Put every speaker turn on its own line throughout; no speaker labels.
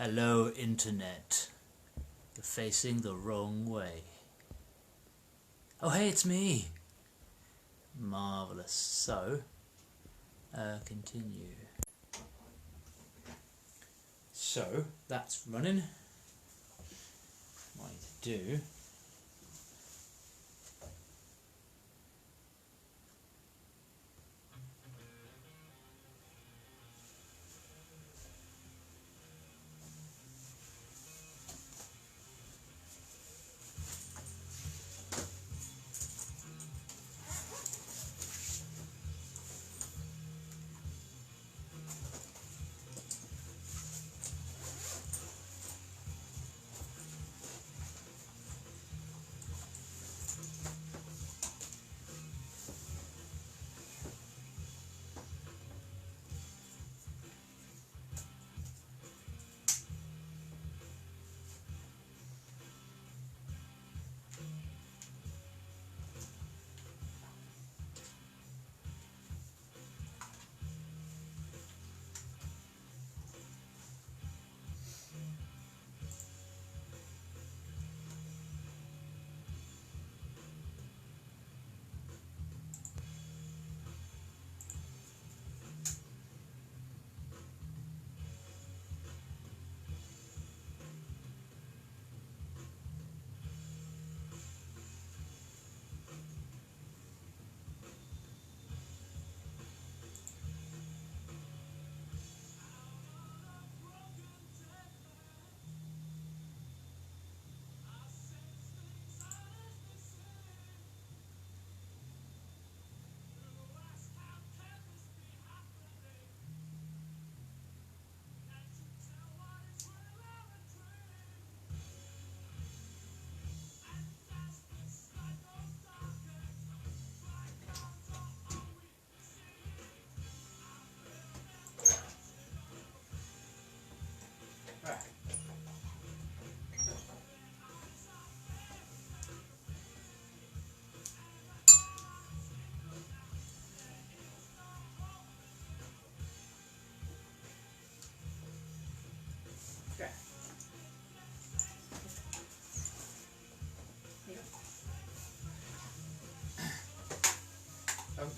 Hello, Internet. You're facing the wrong way. Oh, hey, it's me. Marvellous. So, continue. So, that's running. What I need to do...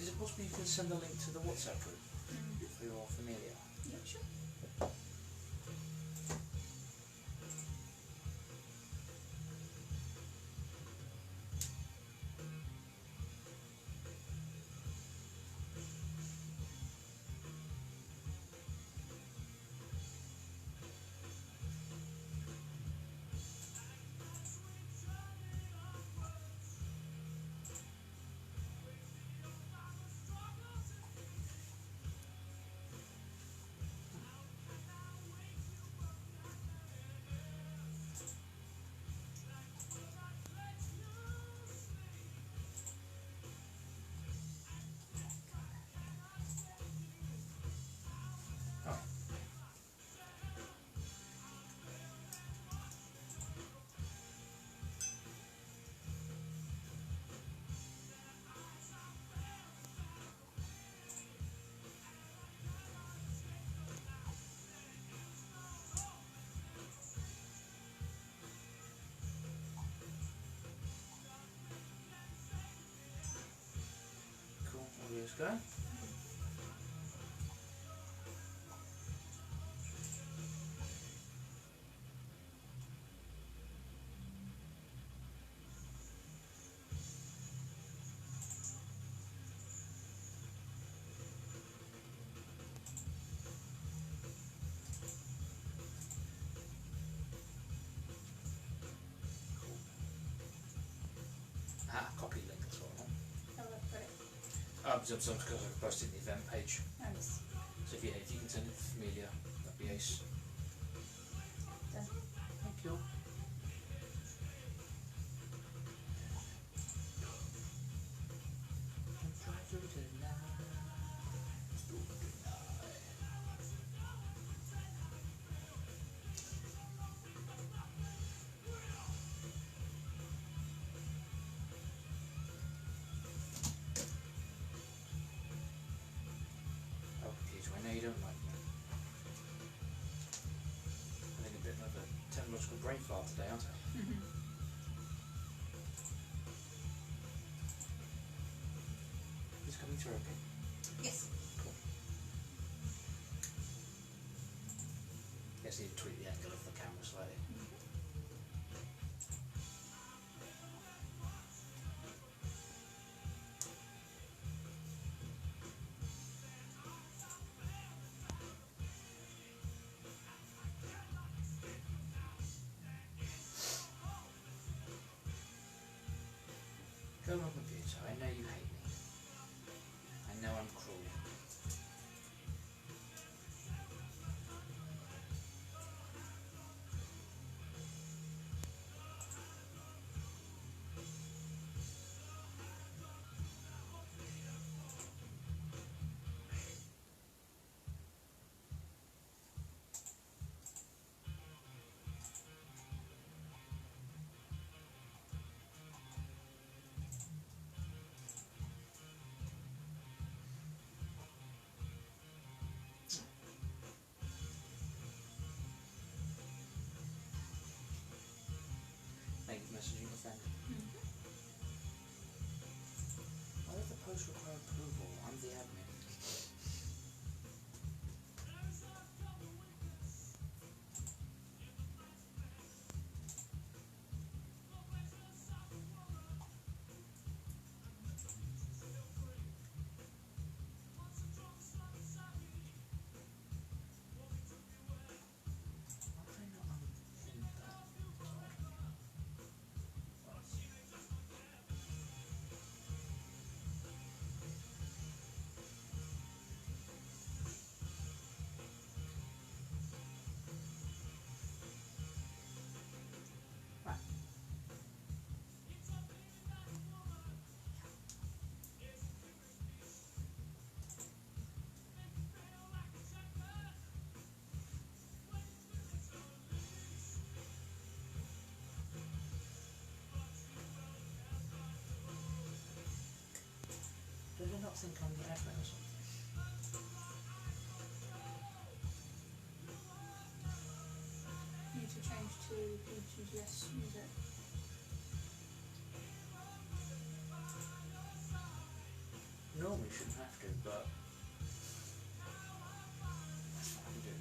is it possible you can send a link to the WhatsApp group for your familiar?
Yeah, sure.
Audio's go. Copy link as well. Sometimes because I posted the event page.
Nice.
So if you can send it to Familia, that'd be ace.
Done.
Thank you. Oh, geez, I know you don't like me. brain fart today, aren't I?
Mm-hmm.
Who's coming through okay?
Yes.
Cool. Yes, you need to tweak the angle of the camera slightly. Go on, computer. I know you hate me. I know I'm cruel. Thank you for messaging your friend. Why does the post require approval? I'm the admin. Why have I not unpinned that? Right. Do they not think I'm the admin or something?
You need to change to PGGS music.
Normally shouldn't have to, but that's what I can do.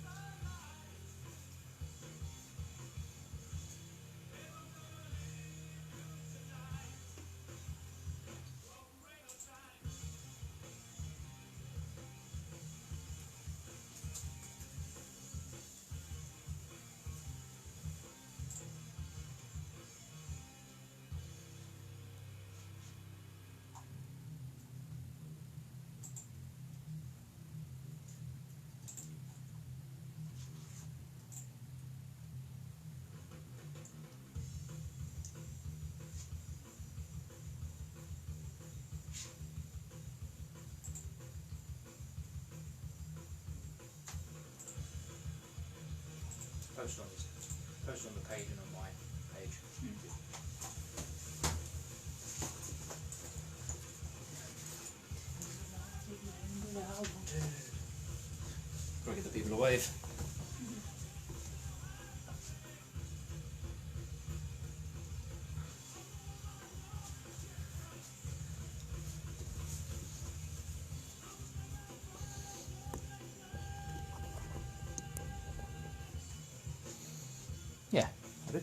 Post on the page and on my page. Probably get the people a wave. Yeah, I do.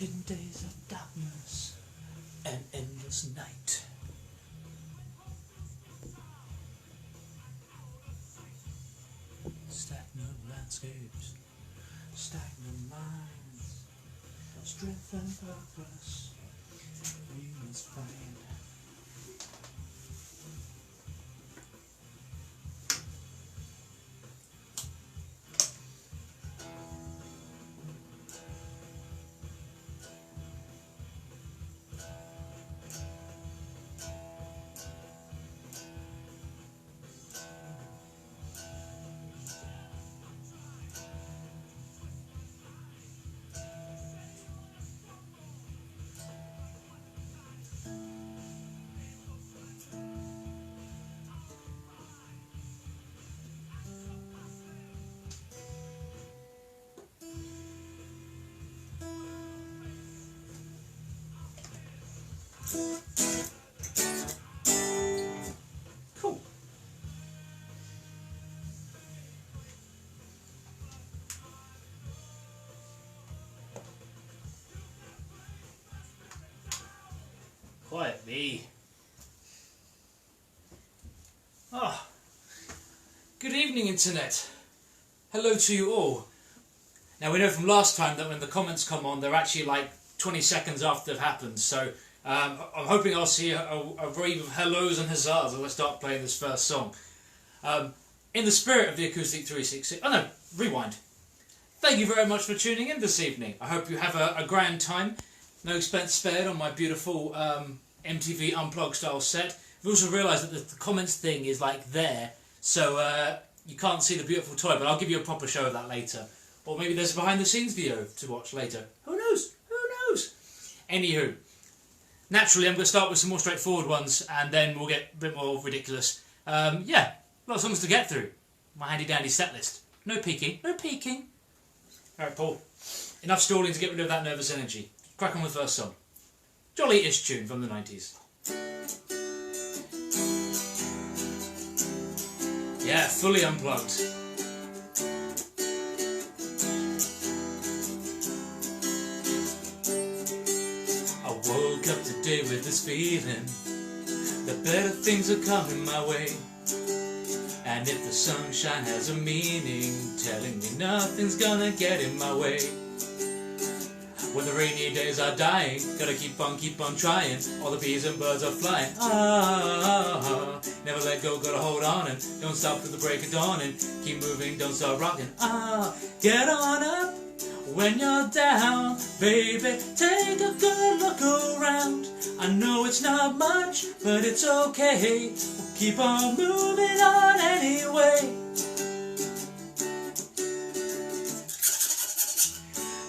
hidden days of darkness, an endless night. Stagnant landscapes, stagnant minds, strength and purpose, we must find. Cool. Quiet me. Ah. Good evening, Internet. Hello to you all. Now we know from last time that when the comments come on, they're actually like 20 seconds after they've happened, so I'm hoping I'll see a wave of hellos and huzzahs as I start playing this first song. In the spirit of the Acoustic 360... Oh no, rewind. Thank you very much for tuning in this evening. I hope you have a grand time. No expense spared on my beautiful MTV Unplugged style set. I've also realised that the comments thing is like there, so you can't see the beautiful toy, but I'll give you a proper show of that later. Or maybe there's a behind the scenes video to watch later. Who knows? Who knows? Anywho, naturally I'm going to start with some more straightforward ones and then we'll get a bit more ridiculous. Yeah, a lot of songs to get through. My handy dandy set list. No peeking, no peeking. Alright, Paul. Enough stalling to get rid of that nervous energy. Crack on with the first song. Jolly-ish tune from the 90s. Yeah, fully unplugged. Woke up today with this feeling that better things are coming my way. And if the sunshine has a meaning, telling me nothing's gonna get in my way. When the rainy days are dying, gotta keep on trying. All the bees and birds are flying. Never let go, gotta hold on and don't stop till the break of dawn and keep moving, don't stop rocking. Get on up. When you're down, baby, take a good look around. I know it's not much, but it's okay. We'll keep on moving on anyway.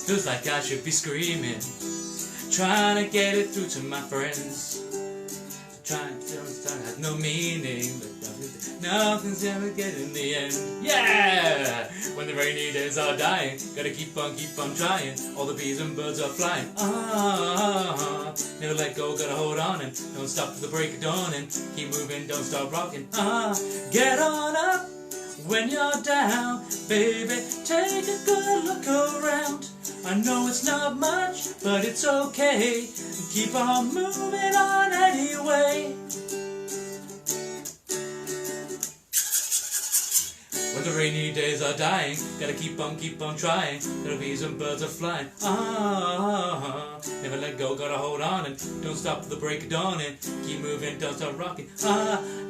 Feels like I should be screaming, trying to get it through to my friends. Trying to have no meaning, but nothing's gonna get in the end. Yeah! When the rainy days are dying, gotta keep on trying. All the bees and birds are flying. Never let go, gotta hold on and don't stop till the break of dawn and keep moving, don't stop rocking. Get on up when you're down, baby. Take a good look around. I know it's not much, but it's okay. Keep on moving on anyway. When the rainy days are dying, gotta keep on trying. The bees and birds are flying. Never let go, gotta hold on and don't stop till the break of dawn and keep moving, don't stop rocking.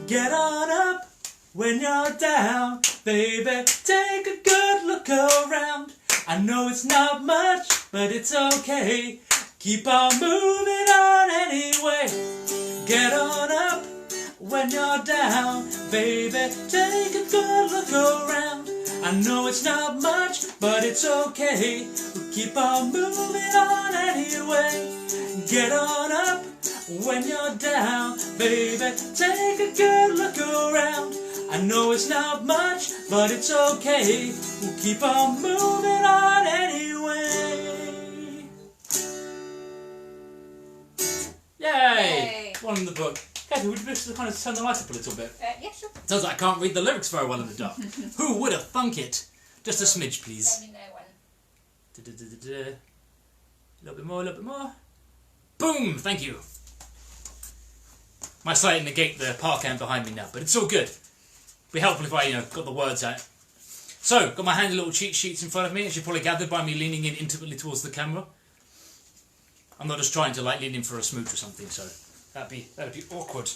Get on up when you're down, baby. Take a good look around. I know it's not much, but it's okay. Keep on moving on anyway. Get on up when you're down, baby. Take a good look around. I know it's not much, but it's okay. We'll keep on moving on anyway. Get on up when you're down, baby. Take a good look around. I know it's not much, but it's okay. We'll keep on moving on anyway. Yay! One in the book. Kathy, would you just kind of turn the light up a little bit?
Yeah, sure.
Sounds like I can't read the lyrics very well in the dark. Who would have thunk it? Just a smidge, please.
Let me know when.
A little bit more, a little bit more. Boom! Thank you. Might slightly negate the park amp behind me now, but it's all good. Be helpful if I, got the words out. So, got my handy little cheat sheets in front of me, as you probably gathered by me leaning in intimately towards the camera. I'm not just trying to lean in for a smooch or something, so that'd be awkward.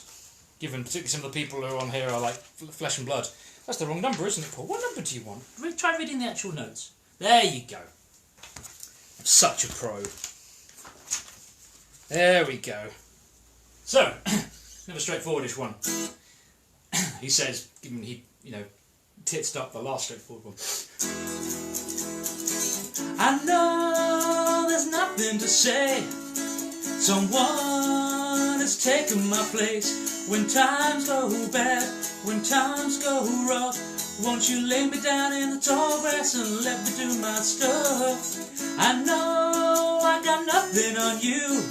Given particularly some of the people who are on here are like flesh and blood. That's the wrong number, isn't it, Paul? What number do you want? Try reading the actual notes. There you go. I'm such a pro. There we go. So, never straightforwardish one. He says, given he, titsed up the last straightforward one. I know there's nothing to say. Someone has taken my place. When times go bad, when times go rough, won't you lay me down in the tall grass and let me do my stuff? I know I got nothing on you.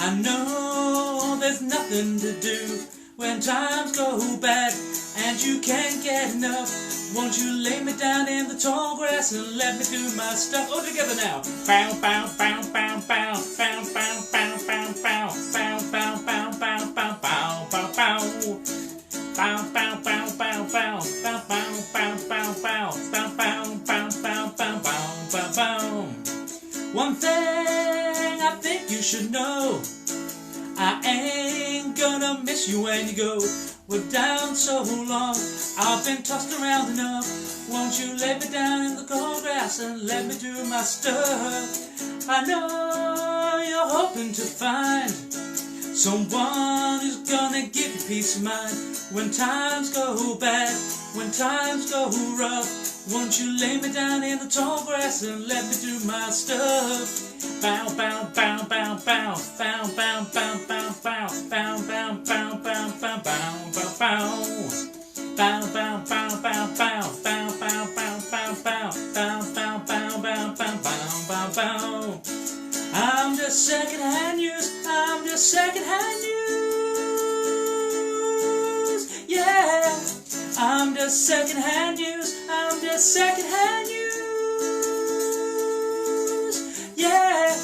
I know there's nothing to do when times go bad and you can't get enough. Won't you lay me down in the tall grass and let me do my stuff? All together now. Bow, bow, bow, bow, bow, bow, bow, bow, bow, bow, bow, bow, bow, bow, bow, bow, bow, bow. Bow, bow, bow, bow, bow, bow, bow, bow, bow, bow, bow, bow, bow, bow, bow, bow, bow. One thing I think you should know, I ain't gonna miss you when you go. We're down so long, I've been tossed around enough. Won't you lay me down in the cold grass and let me do my stuff? I know you're hoping to find someone who's gonna give you peace of mind. When times go bad, when times go rough, won't you lay me down in the tall grass and let me do my stuff? Bow, bow, bow, bow, bow, bow, bow, bow, bow, bow, bow, bow, bow, bow, bow, bow, bow, bow. Bow, bow, bow, bow, bow, bow, bow, bow, bow, bow, bow, bow, bow, bow, bow, bow, bow, bow. I'm just secondhand news, I'm just secondhand news, yeah. I'm just secondhand news, I'm just secondhand news, yeah.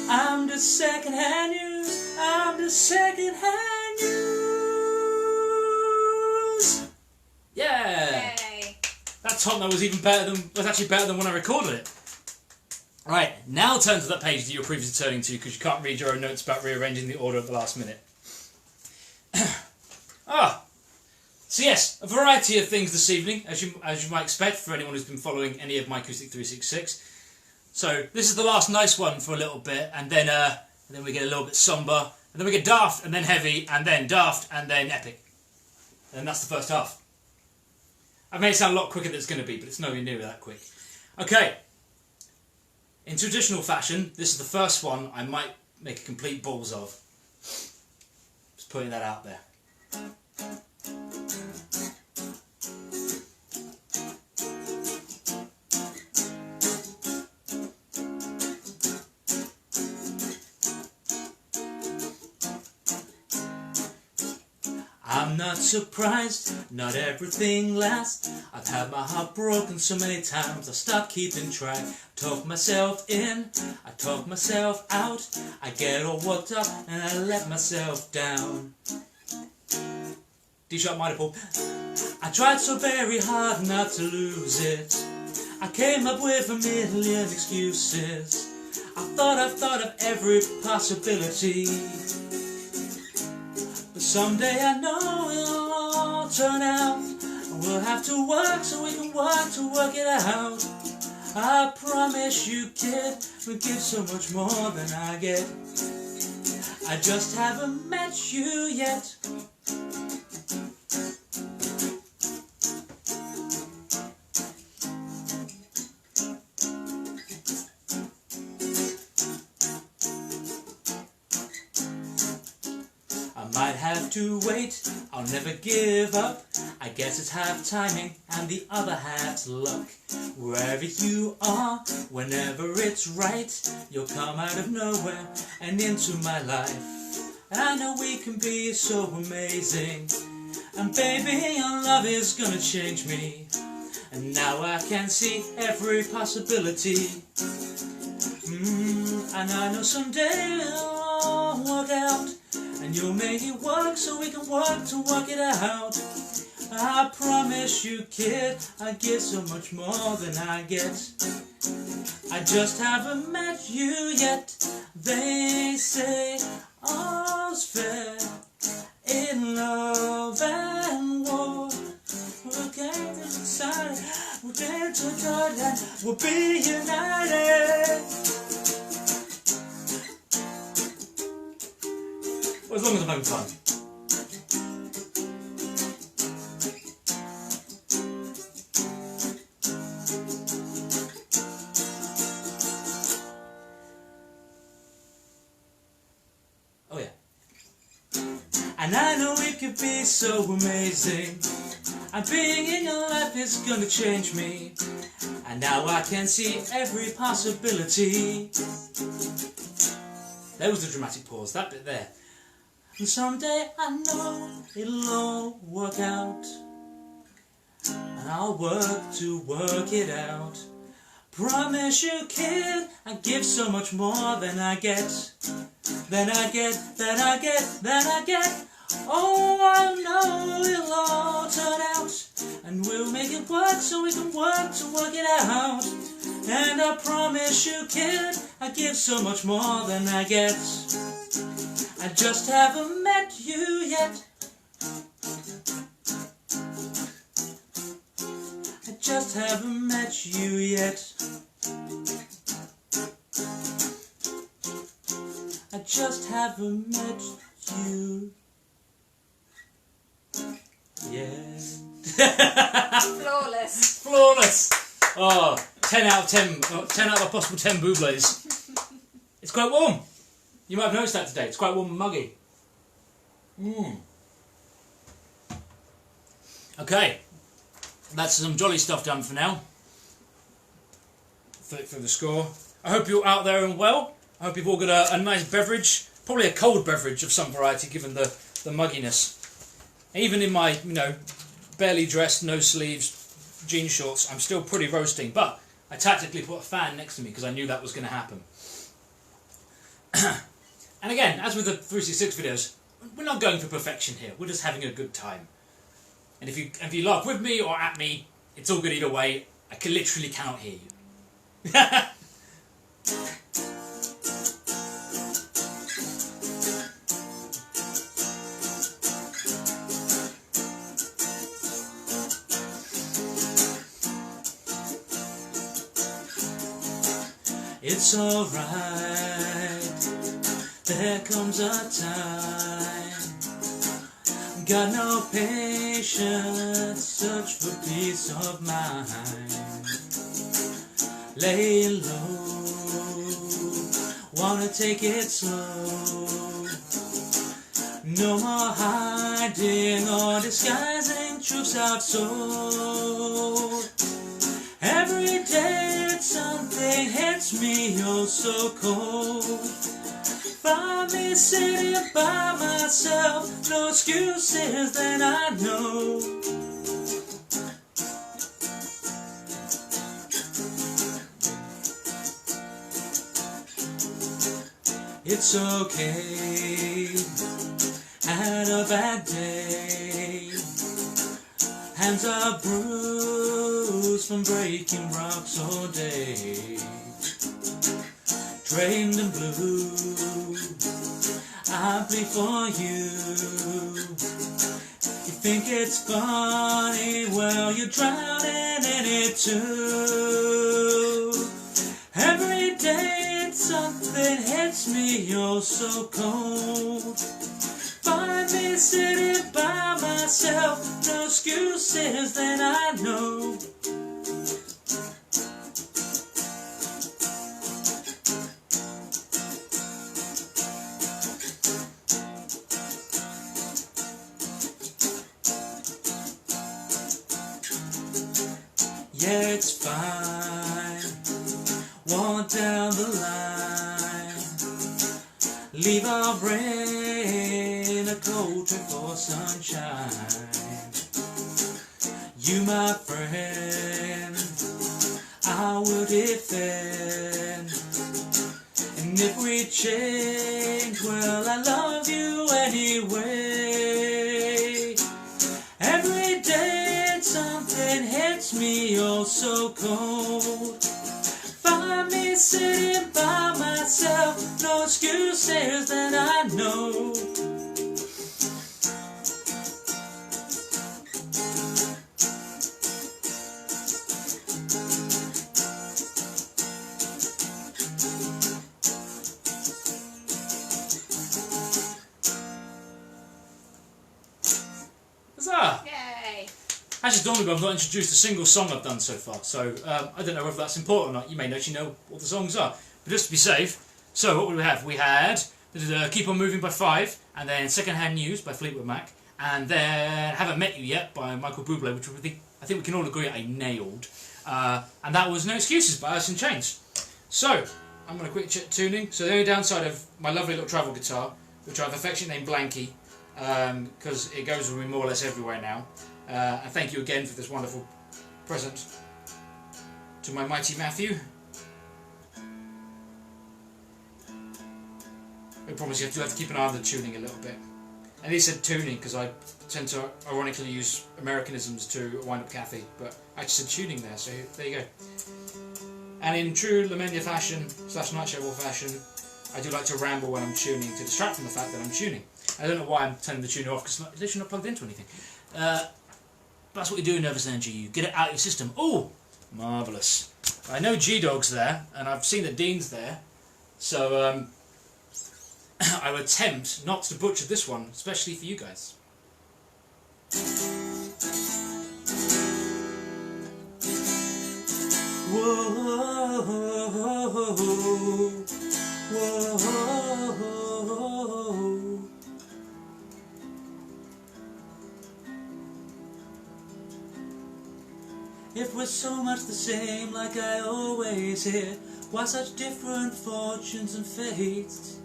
I'm just secondhand news, I'm just secondhand news, yeah.
Yay.
That top note was actually better than when I recorded it. Right, now turn to that page that you were previously turning to because you can't read your own notes about rearranging the order at the last minute. So yes, a variety of things this evening, as you might expect for anyone who's been following any of my Acoustic 366. So this is the last nice one for a little bit, and then we get a little bit somber, and then we get daft, and then heavy, and then daft, and then epic. And that's the first half. I made it sound a lot quicker than it's going to be, but it's nowhere near that quick. Okay. In traditional fashion, this is the first one I might make a complete balls of. Just putting that out there. I'm not surprised, not everything lasts. I've had my heart broken so many times, I stopped keeping track. Talk myself in, I talk myself out. I get all worked up and I let myself down. D-sharp minor Paul. I tried so very hard not to lose it. I came up with a million excuses. I thought of every possibility. Someday I know it'll all turn out. We'll have to work so we can work to work it out. I promise you, kid, we'll give so much more than I get. I just haven't met you yet. Might have to wait, I'll never give up. I guess it's half timing and the other half's luck. Wherever you are, whenever it's right, you'll come out of nowhere and into my life. I know we can be so amazing, and baby, your love is gonna change me. And now I can see every possibility. And I know someday it'll all work out, and you'll make it work so we can work to work it out. I promise you, kid, I give so much more than I get. I just haven't met you yet. They say all's fair in love and war. We're getting inside, we're dead to God, and we'll be united. Well, as long as I'm having fun. Oh yeah. And I know it could be so amazing, and being in your life is gonna change me. And now I can see every possibility. There was the dramatic pause, that bit there. And someday I know it'll all work out, and I'll work to work it out. Promise you, kid, I give so much more than I get. Than I get, than I get, than I get. Oh, I know it'll all turn out, and we'll make it work so we can work to work it out. And I promise you, kid, I give so much more than I get. I just haven't met you yet. I just haven't met you yet. I just haven't met you yet.
Flawless.
Flawless. Oh, 10 out of 10. 10 out of a possible 10 Bubles. It's quite warm. You might have noticed that today. It's quite warm and muggy. Okay. That's some jolly stuff done for now. For the score. I hope you're out there and well. I hope you've all got a nice beverage. Probably a cold beverage of some variety given the mugginess. Even in my, barely dressed, no sleeves, jean shorts, I'm still pretty roasting. But I tactically put a fan next to me because I knew that was going to happen. And again, as with the 366 videos, we're not going for perfection here. We're just having a good time. And if you laugh with me or at me, it's all good either way. I literally cannot hear you. It's alright, there comes a time. Got no patience, search for peace of mind. Laying low, wanna take it slow. No more hiding or disguising truths I've sold. Every day something hits me oh so cold. Find me sitting by myself, no excuses that I know. It's okay, had a bad day. Hands are bruised from breaking rocks all day. Drained and blue, I bleed for you. You think it's funny, well you're drowning in it too. Every day something hits me, oh so cold. Find me sitting by myself, no excuses that I know. Yeah, it's fine, walk down the line, leave our brain a cold trip for sunshine. You my friend, I will defend, and And if we change, well, I love you anyway. Every day something hits me oh so cold. Find me sitting by myself, no excuses that I know. Huzzah!
Yay!
Actually, dawned on me, I've not introduced a single song I've done so far, so I don't know whether that's important or not. You may actually know what the songs are. But just to be safe, so what would we have? We had Keep On Moving by Five, and then Secondhand News by Fleetwood Mac, and then Haven't Met You Yet by Michael Buble, which I think we can all agree I nailed. And that was No Excuses by Alice in Chains. So, I'm going to quick check tuning. So the only downside of my lovely little travel guitar, which I've affectionately named Blanky, because it goes with me more or less everywhere now. And thank you again for this wonderful present to my mighty Matthew. I promise you, I do have to keep an eye on the tuning a little bit. And he said tuning because I tend to ironically use Americanisms to wind up Kathy, but I actually said tuning there, so there you go. And in true Lamenia fashion, / Nightshade Wolf fashion, I do like to ramble when I'm tuning to distract from the fact that I'm tuning. I don't know why I'm turning the tuner off because it's literally not plugged into anything. That's what you do in Nervous Energy, you get it out of your system. Oh, marvellous. I know G-Dog's there, and I've seen that Dean's there, so I will attempt not to butcher this one, especially for you guys. Whoa, whoa, whoa. If we're so much the same like I always hear, why such different fortunes and fates?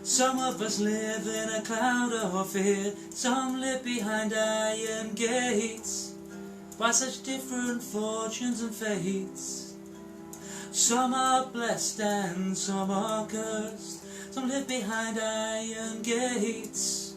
Some of us live in a cloud of fear, some live behind iron gates. Why such different fortunes and fates? Some are blessed and some are cursed, some live behind iron gates,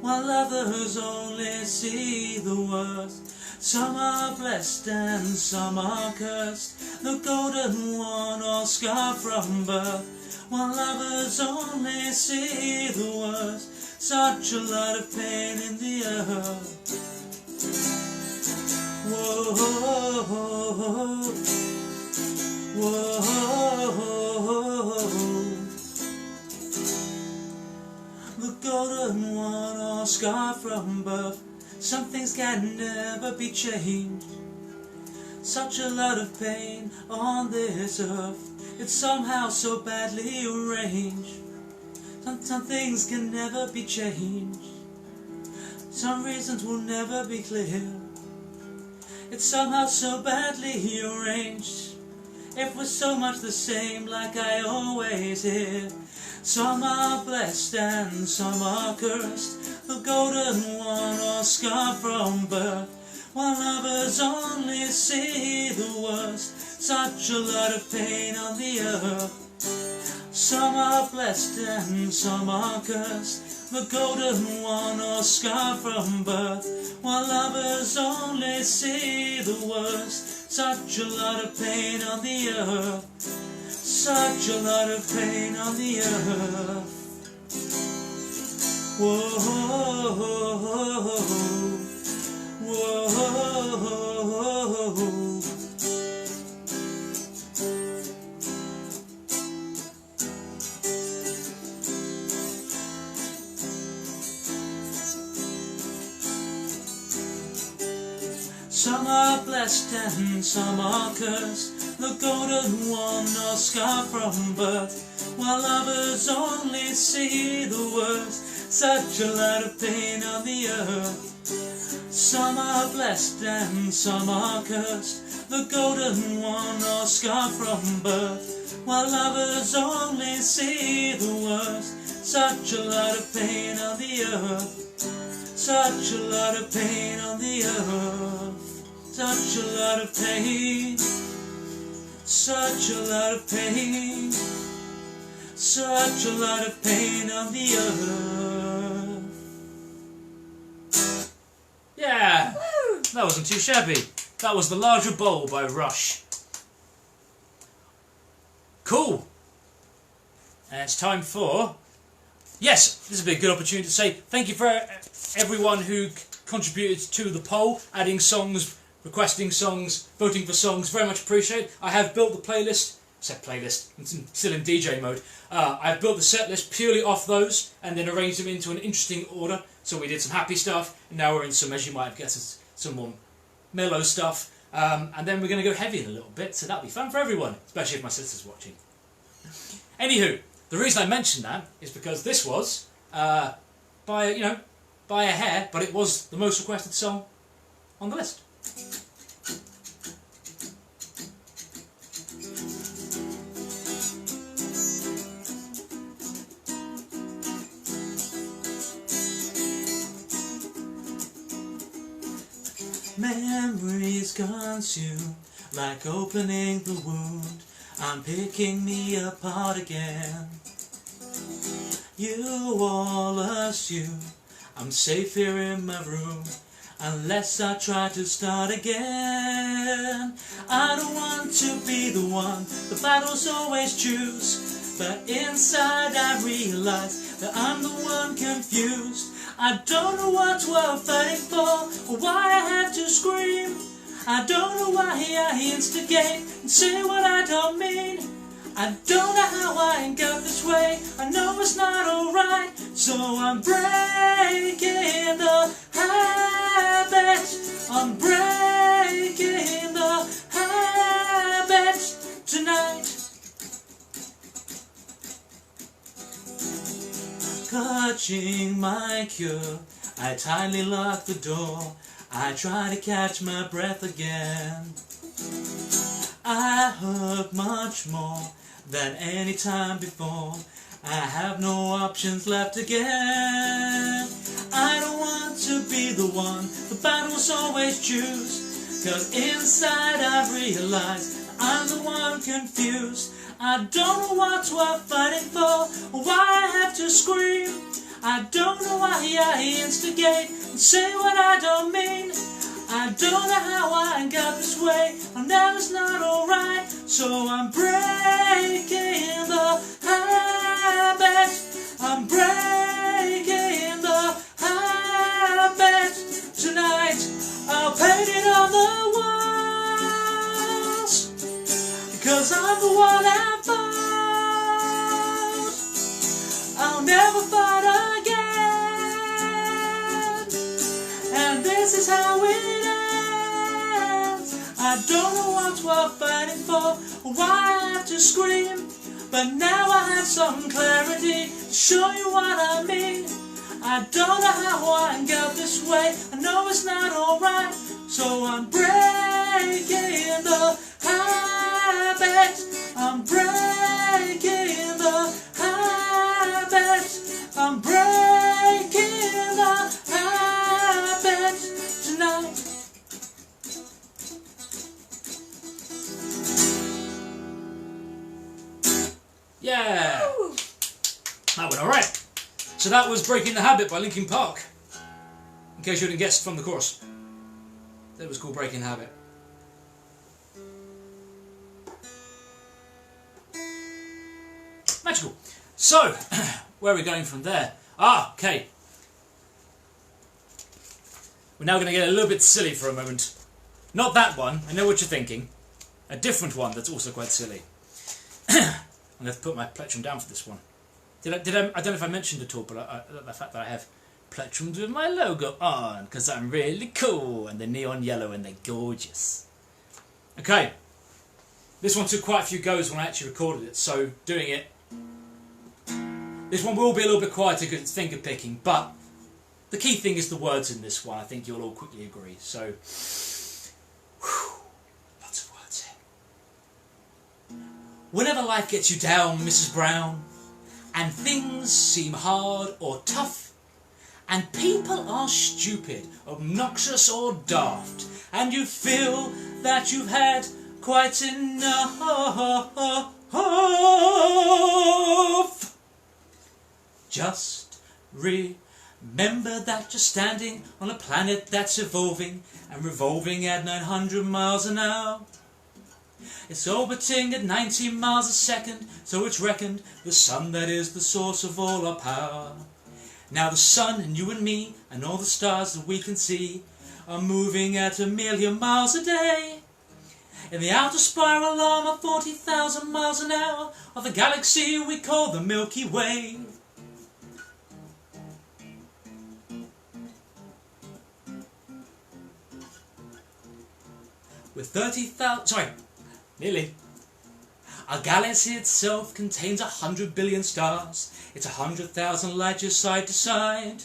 while others only see the worst. Some are blessed and some are cursed, the golden one or scar from birth, while others only see the worst. Such a lot of pain in the earth. Whoa, whoa, whoa. The golden one or scar from birth. Some things can never be changed. Such a lot of pain on this earth. It's somehow so badly arranged. Some things can never be changed. Some reasons will never be clear. It's somehow so badly arranged. If we're so much the same like I always hear. Some are blessed and some are cursed, the golden one or scar from birth, while others only see the worst. Such a lot of pain on the earth. Some are blessed and some are cursed, the golden one or scar from birth, while others only see the worst. Such a lot of pain on the earth. Such a lot of pain on the earth. Whoa, whoa, whoa. Some are blessed and some are cursed, the golden one or scar from birth, while others only see the worst. Such a lot of pain on the earth. Some are blessed and some are cursed, the golden one or scar from birth, while others only see the worst. Such a lot of pain on the earth. Such a lot of pain on the earth. Such a lot of pain. Such a lot of pain. such a lot of pain on the earth. Yeah, that wasn't too shabby. That was The Larger Bowl by Rush. Cool. And it's time for... Yes, this would be a good opportunity to say thank you for everyone who contributed to the poll, adding songs, requesting songs, voting for songs. Very much appreciated. I have built the playlist. I'm still in DJ mode. I've built the set list purely off those and then arranged them into an interesting order. So we did some happy stuff, and now we're in some, as you might have guessed, some more mellow stuff. And then we're going to go heavy in a little bit, so that'll be fun for everyone, especially if my sister's watching. Anywho, the reason I mentioned that is because this was, by a hair, but it was the most requested song on the list. Memories consume, like opening the wound. I'm picking me apart again. You all assume I'm safe here in my room, unless I try to start again. I don't want to be the one the battles always choose, but inside I realize that I'm the one confused. I don't know what we're fighting for, or why I have to scream. I don't know why I instigate and say what I don't mean. I don't know how I got this way, I know it's not alright. So I'm breaking the habit, I'm breaking the habit tonight. Clutching my cure, I tightly lock the door. I try to catch my breath again. I hurt much more than any time before. I have no options left again. I don't want to be the one the battles always choose, 'cause inside I realize I'm the one confused. I don't know what we're fighting for, or why I have to scream. I don't know why I instigate and say what I don't mean. I don't know how I got this way, I know it's not alright. So I'm breaking the habit, I'm breaking the habit tonight. I'll paint it on the walls, 'cause I'm the one I fought. I'll never fight again, and this is how it ends. I don't know what we're fighting for, or why I have to scream, but now I have some clarity to show you what I mean. I don't know how I got this way, I know it's not alright. So I'm breaking the habit, I'm breaking the habit, I'm breaking the habit tonight. Yeah! Woo! That went alright. So that was Breaking the Habit by Linkin Park. In case you didn't guess from the chorus. That was called Breaking the Habit. Magical. So, where are we going from there? Okay. We're now going to get a little bit silly for a moment. Not that one, I know what you're thinking. A different one that's also quite silly. I'm going to put my plectrum down for this one. I don't know if I mentioned at all, but the fact that I have plectrums with my logo on, because I'm really cool, and they're neon yellow and they're gorgeous. Okay. This one took quite a few goes when I actually recorded it, so doing it... This one will be a little bit quieter because it's finger picking, but the key thing is the words in this one. I think you'll all quickly agree. So, lots of words here. Whenever life gets you down, Mrs. Brown, and things seem hard or tough, and people are stupid, obnoxious or daft, and you feel that you've had quite enough, Just remember that you're standing on a planet that's evolving and revolving at 900 miles an hour. It's orbiting at 90 miles a second, so it's reckoned the sun that is the source of all our power. Now the sun and you and me and all the stars that we can see are moving at 1,000,000 miles a day. In the outer spiral arm of 40,000 miles an hour of the galaxy we call the Milky Way. With 30,000... Nearly. Our galaxy itself contains 100 billion stars. It's 100,000 light years side to side.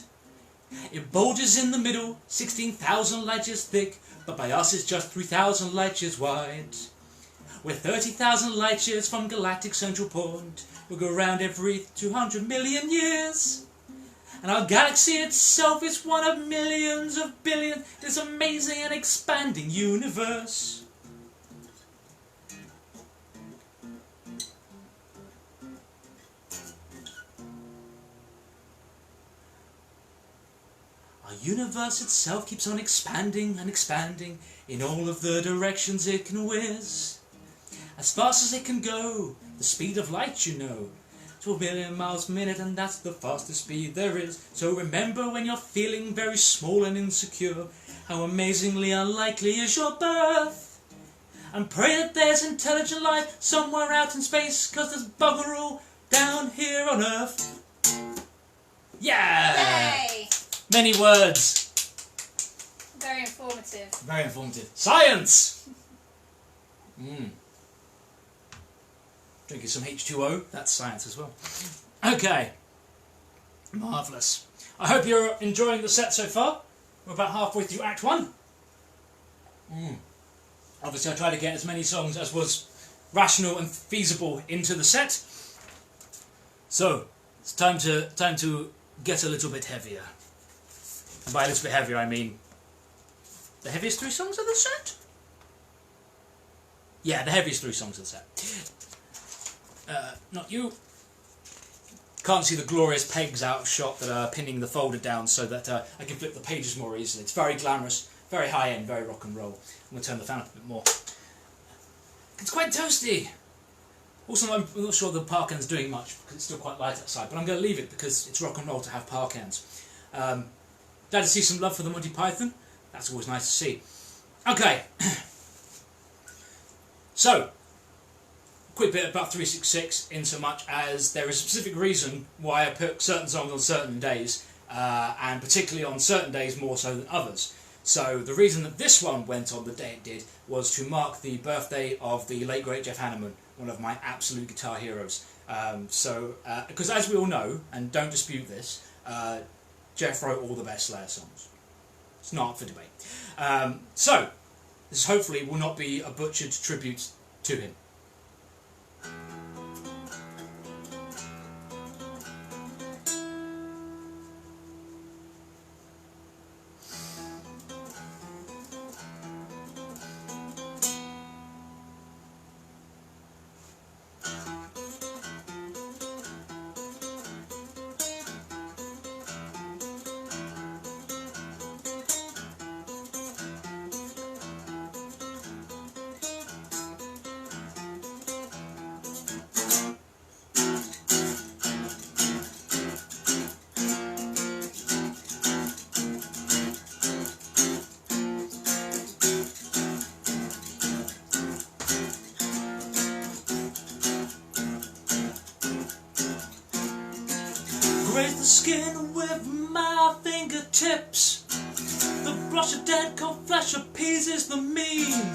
It bulges in the middle, 16,000 light years thick, but by us it's just 3,000 light years wide. We're 30,000 light years from galactic central point. We go around every 200 million years. And our galaxy itself is one of millions of billions. This amazing and expanding universe. Our universe itself keeps on expanding and expanding in all of the directions it can whiz. As fast as it can go, the speed of light, you know. 12 million miles a minute, and that's the fastest speed there is. So remember when you're feeling very small and insecure, how amazingly unlikely is your birth. And pray that there's intelligent life somewhere out in space, 'cause there's bugger all down here on Earth. Yeah!
Yay!
Many words.
Very informative.
Very informative. Science! Drinking some H2O. That's science as well. Okay. Marvellous. I hope you're enjoying the set so far. We're about halfway through Act 1. Obviously I tried to get as many songs as was rational and feasible into the set. So, it's time to get a little bit heavier. And by a little bit heavier I mean the heaviest 3 songs of the set? Yeah, the heaviest 3 songs of the set. Not you. Can't see the glorious pegs out of shot that are pinning the folder down so that I can flip the pages more easily. It's very glamorous, very high end, very rock and roll. I'm going to turn the fan up a bit more. It's quite toasty. Also, I'm not sure the Parken's doing much because it's still quite light outside, but I'm going to leave it because it's rock and roll to have Parkens. Glad to see some love for the Monty Python. That's always nice to see. Okay. So, quick bit about 366 in so much as there is a specific reason why I put certain songs on certain days, and particularly on certain days more so than others. So the reason that this one went on the day it did was to mark the birthday of the late great Jeff Hanneman, one of my absolute guitar heroes. Because as we all know, and don't dispute this, Jeff wrote all the best Slayer songs. It's not up for debate. So, this hopefully will not be a butchered tribute to him. Graze the skin with my fingertips. The brush of dead cold flesh appeases the mean.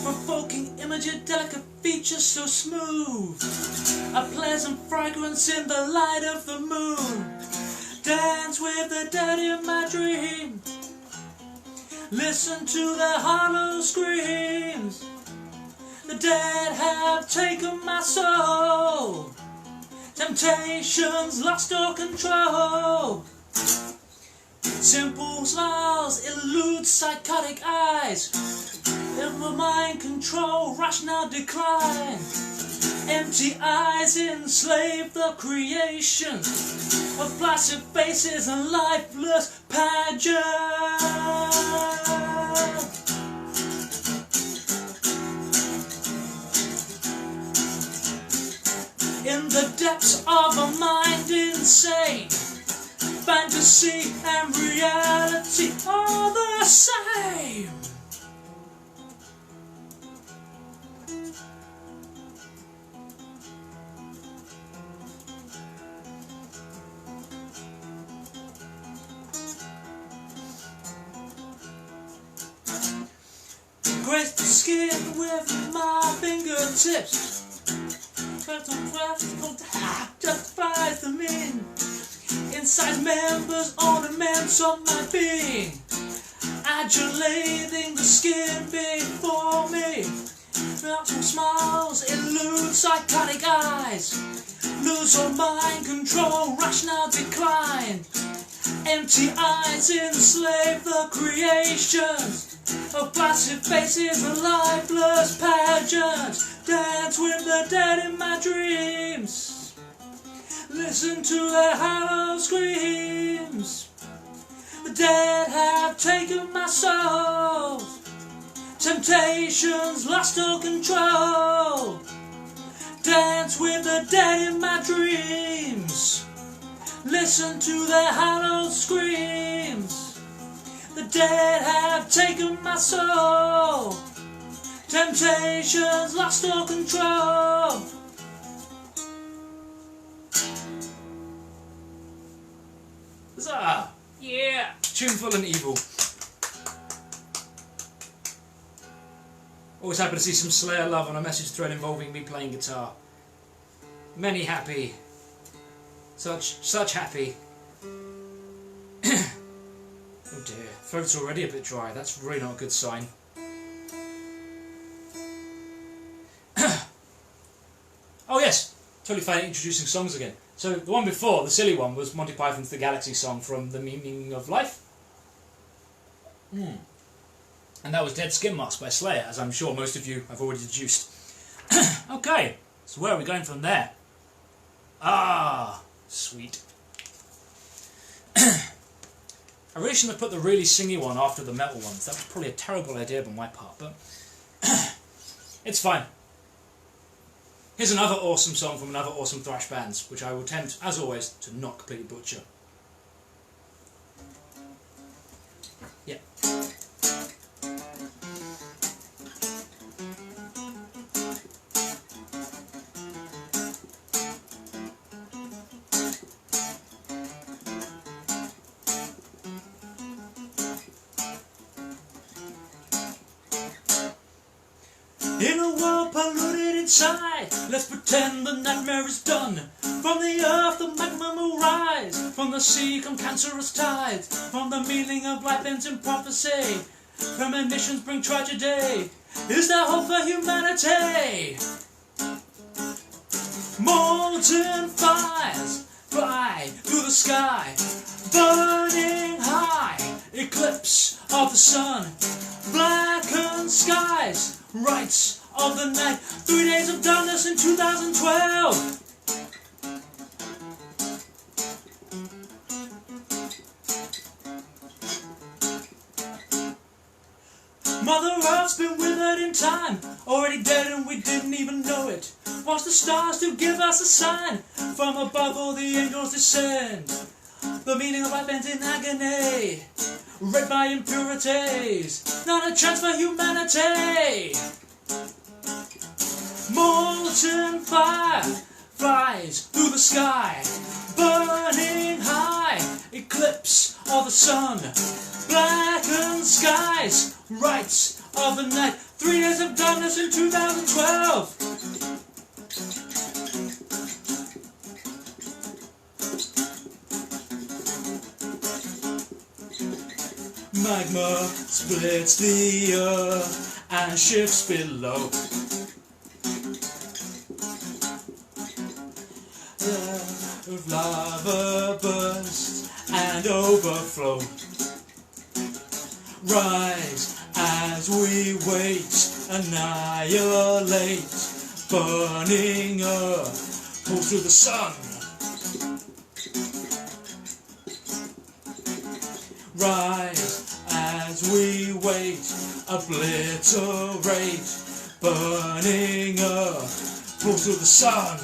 Provoking image of delicate features so smooth. A pleasant fragrance in the light of the moon. Dance with the dead in my dream. Listen to their hollow screams. The dead have taken my soul. Temptations lost all control. Simple smiles elude psychotic eyes. If the mind control, rational decline. Empty eyes enslave the creation of placid faces and lifeless pageants. In the depths of a mind insane, fantasy and reality are the same. Grace the skin with my fingertips. Justifies the mean. Inside members, ornaments of my being, adulating the skin before me. Natural smiles elude psychotic eyes. Lose all mind control, rational decline. Empty eyes enslave the creations of placid faces and lifeless pageants. Dance with the dead in my dreams. Listen to their hollow screams. The dead have taken my soul. Temptations lost all control. Dance with the dead in my dreams. Listen to their hollow screams. The dead have taken my soul. Temptations lost all control. Huzzah! Yeah! Tuneful and evil. Always happy to see some Slayer love on a message thread involving me playing guitar. Many happy. Such happy. Oh dear, throat's already a bit dry. That's really not a good sign. Oh yes, totally fine introducing songs again. So the one before, the silly one, was Monty Python's The Galaxy song from The Meaning of Life. And that was Dead Skin Marks by Slayer, as I'm sure most of you have already deduced. Okay, so where are we going from there? Ah, sweet. I really shouldn't have put the really singy one after the metal ones. That was probably a terrible idea on my part, but it's fine. Here's another awesome song from another awesome thrash band, which I will attempt, as always, to not completely butcher. Yeah. In a world polluted inside, let's pretend the nightmare is done. From the earth the magma will rise, from the sea come cancerous tides. From the meaning of life ends in prophecy, premonitions bring tragedy. Is there hope for humanity? Molten fires fly through the sky, burning high, eclipse of the sun, blackened skies, rites of the night, 3 days of darkness in 2012. Mother Earth's been withered in time, already dead and we didn't even know it. Watch the stars to give us a sign, from above all the angels descend. The meaning of life ends in agony, read by impurities, not a chance for humanity. Molten fire flies through the sky, burning high, eclipse of the sun, blackened skies, rites of the night, 3 days of darkness in 2012. Magma splits the earth and shifts below. The lava bursts and overflow. Rise as we wait, annihilate. burning earth pulls through the sun. Rise as we wait, obliterate, burning earth pulls through the sun.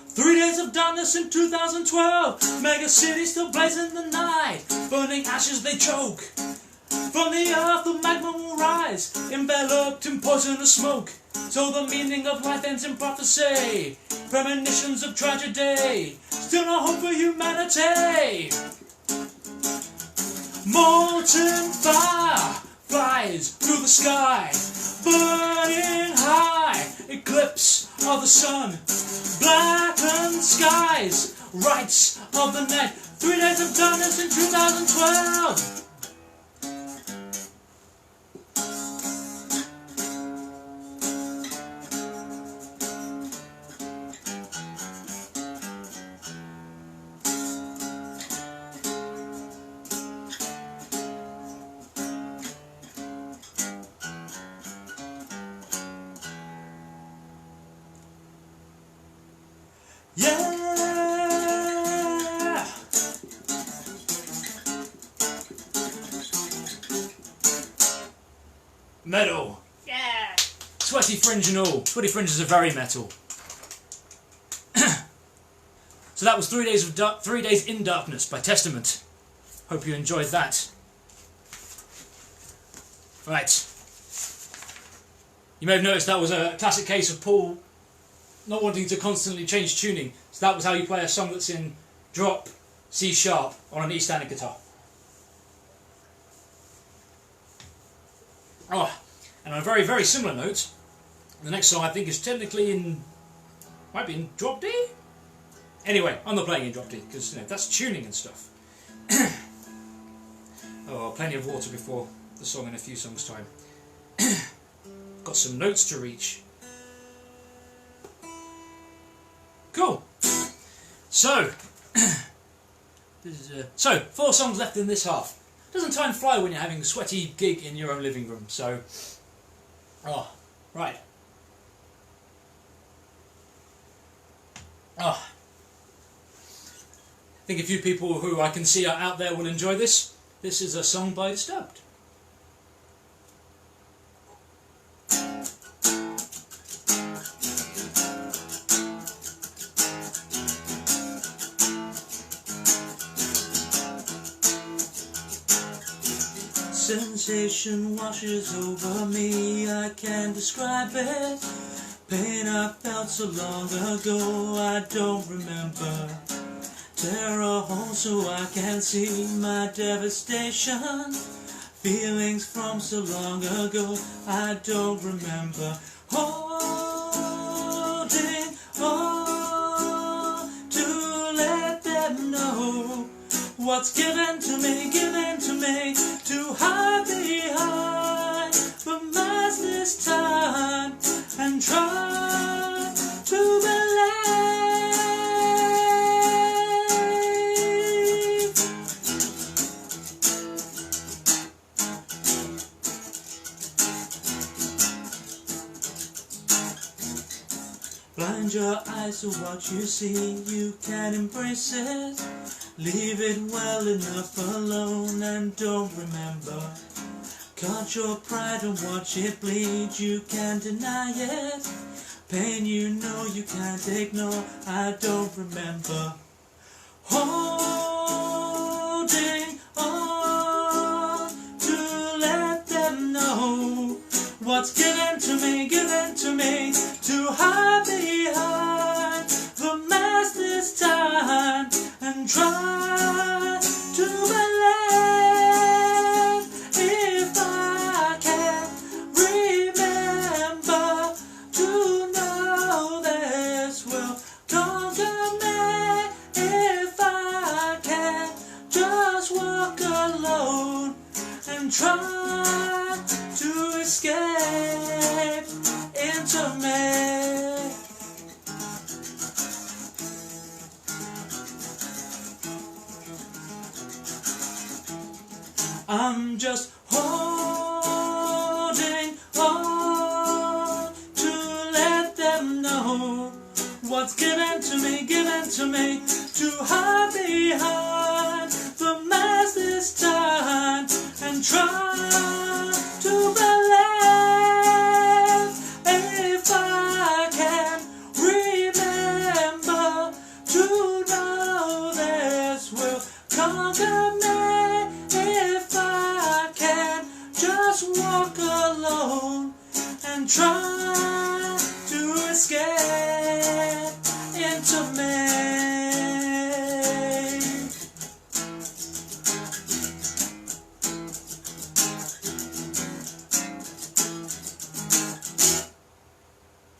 3 days of darkness in 2012, mega city still blazing the night, burning ashes they choke. From the earth the magma will rise, enveloped in poisonous smoke. So the meaning of life ends in prophecy, premonitions of tragedy, still no hope for humanity. Molten fire flies through the sky, burning high, eclipse of the sun, blackened skies, rites of the night. 3 days of darkness in 2012. Yeah! Metal!
Yeah!
Sweaty fringe and all. Sweaty fringes are very metal. So that was 3 days of 3 days in Darkness by Testament. Hope you enjoyed that. Right. You may have noticed that was a classic case of Paul not wanting to constantly change tuning. So that was how you play a song that's in drop, C sharp on an E standard guitar. Oh, and on a very, very similar note, the next song I think is technically in, might be in drop D? Anyway, I'm not playing in drop D, because you know, that's tuning and stuff. Oh, plenty of water before the song in a few songs' time. Got some notes to reach. Cool. So, so 4 songs left in this half. Doesn't time fly when you're having a sweaty gig in your own living room? So, oh, right. Oh, I think a few people who I can see are out there will enjoy this. This is a song by Disturbed. Sensation washes over me, I can't describe it. Pain I felt so long ago, I don't remember. Terror home so I can see my devastation. Feelings from so long ago, I don't remember. Holding on to let them know what's given to me, to hide behind the mask this time and try to believe. Blind your eyes to what you see, you can embrace it. Leave it well enough alone and don't remember. Cut your pride and watch it bleed, you can't deny it. Pain you know you can't ignore, I don't remember. Holding on to let them know what's given to me, to hide behind the mask this time and try to believe. If I can remember to know this will conquer me. If I can just walk alone and try to escape into me. I'm just holding on what's given to me, to hide behind the mask this time and try to believe if I can remember to know this will conquer me, if I can just walk alone and try to escape into me.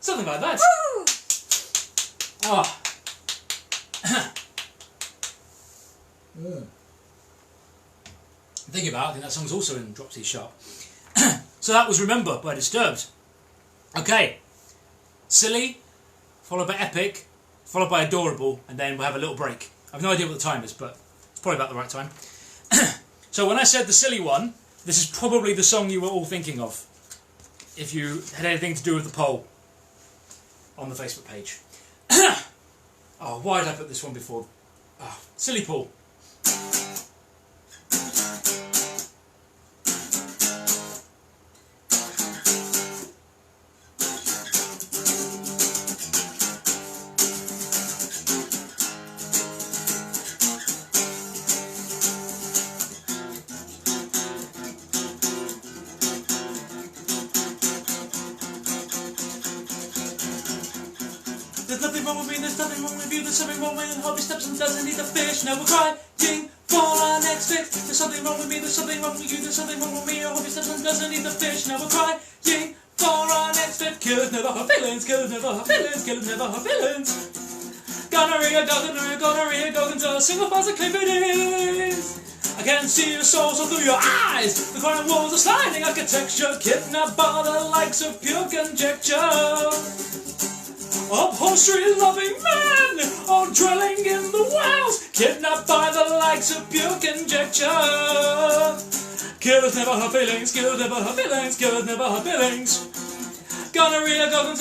Something like that.
Woo!
Oh. Thinking about it, I think that song's also in drop C sharp. So that was Remember by Disturbed. Okay. Silly, followed by Epic, followed by Adorable, and then we'll have a little break. I've no idea what the time is, but it's probably about the right time. So when I said the silly one, this is probably the song you were all thinking of, if you had anything to do with the poll on the Facebook page. Oh, why did I put this one before? Oh, Silly Paul. There's nothing wrong with me, there's nothing wrong with you, there's something wrong with Hobby Steps and doesn't eat the fish. Now we're crying for our next fix. There's something wrong with me, there's something wrong with you, there's something wrong with me. Hobby Steps and doesn't eat the fish. Now we're crying for our next fix. Killers never have feelings, killers never have feelings, killers never have feelings. Gonorrhea, goggins, single file of clip it is. I can see your soul so through your eyes. The crying walls are sliding architecture, kidnapped by the likes of pure conjecture. Upholstery-loving men are dwelling in the wells, kidnapped by the likes of pure conjecture. Killers never have feelings, killers never have feelings, killers never have feelings. Gonorrhea, goggins,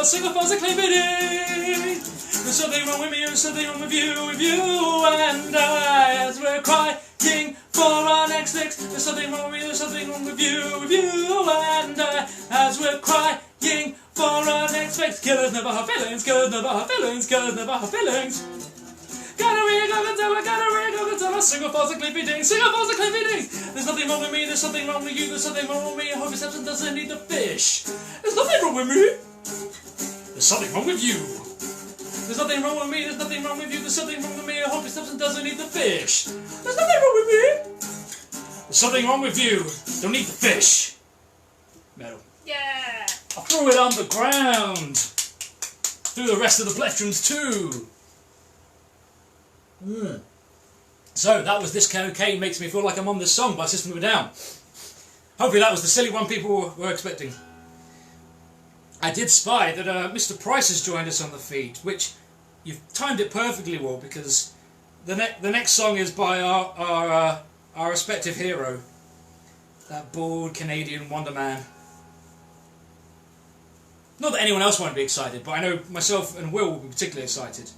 single files of claim it is. There's something wrong with me, there's something wrong with you and I, as we're crying for our next fix. There's something wrong with me, there's something wrong with you and I, as we're crying for our next fix. Killers never have feelings, killers never have feelings, killers never have feelings. Gonorrhea, single files of clippy dings, single files of clippy dings. There's nothing wrong with me, there's something wrong with you, there's something wrong with me. Hobby Steps doesn't need the fish. There's nothing wrong with me. There's something wrong with you. There's nothing wrong with me, there's nothing wrong with you, there's something wrong with me. Hobby Steps doesn't need the fish. There's nothing wrong with me. There's something wrong with you. Don't need the fish. Metal.
Yeah.
I threw it on the ground. Threw the rest of the plectrums too. So that was This Cocaine Makes Me Feel Like I'm on This Song by System of a Down. Hopefully that was the silly one people were expecting. I did spy that Mr. Price has joined us on the feed, which you've timed it perfectly well, because the next song is by our respective hero, that bald Canadian Wonder Man. Not that anyone else won't be excited, but I know myself and will be particularly excited.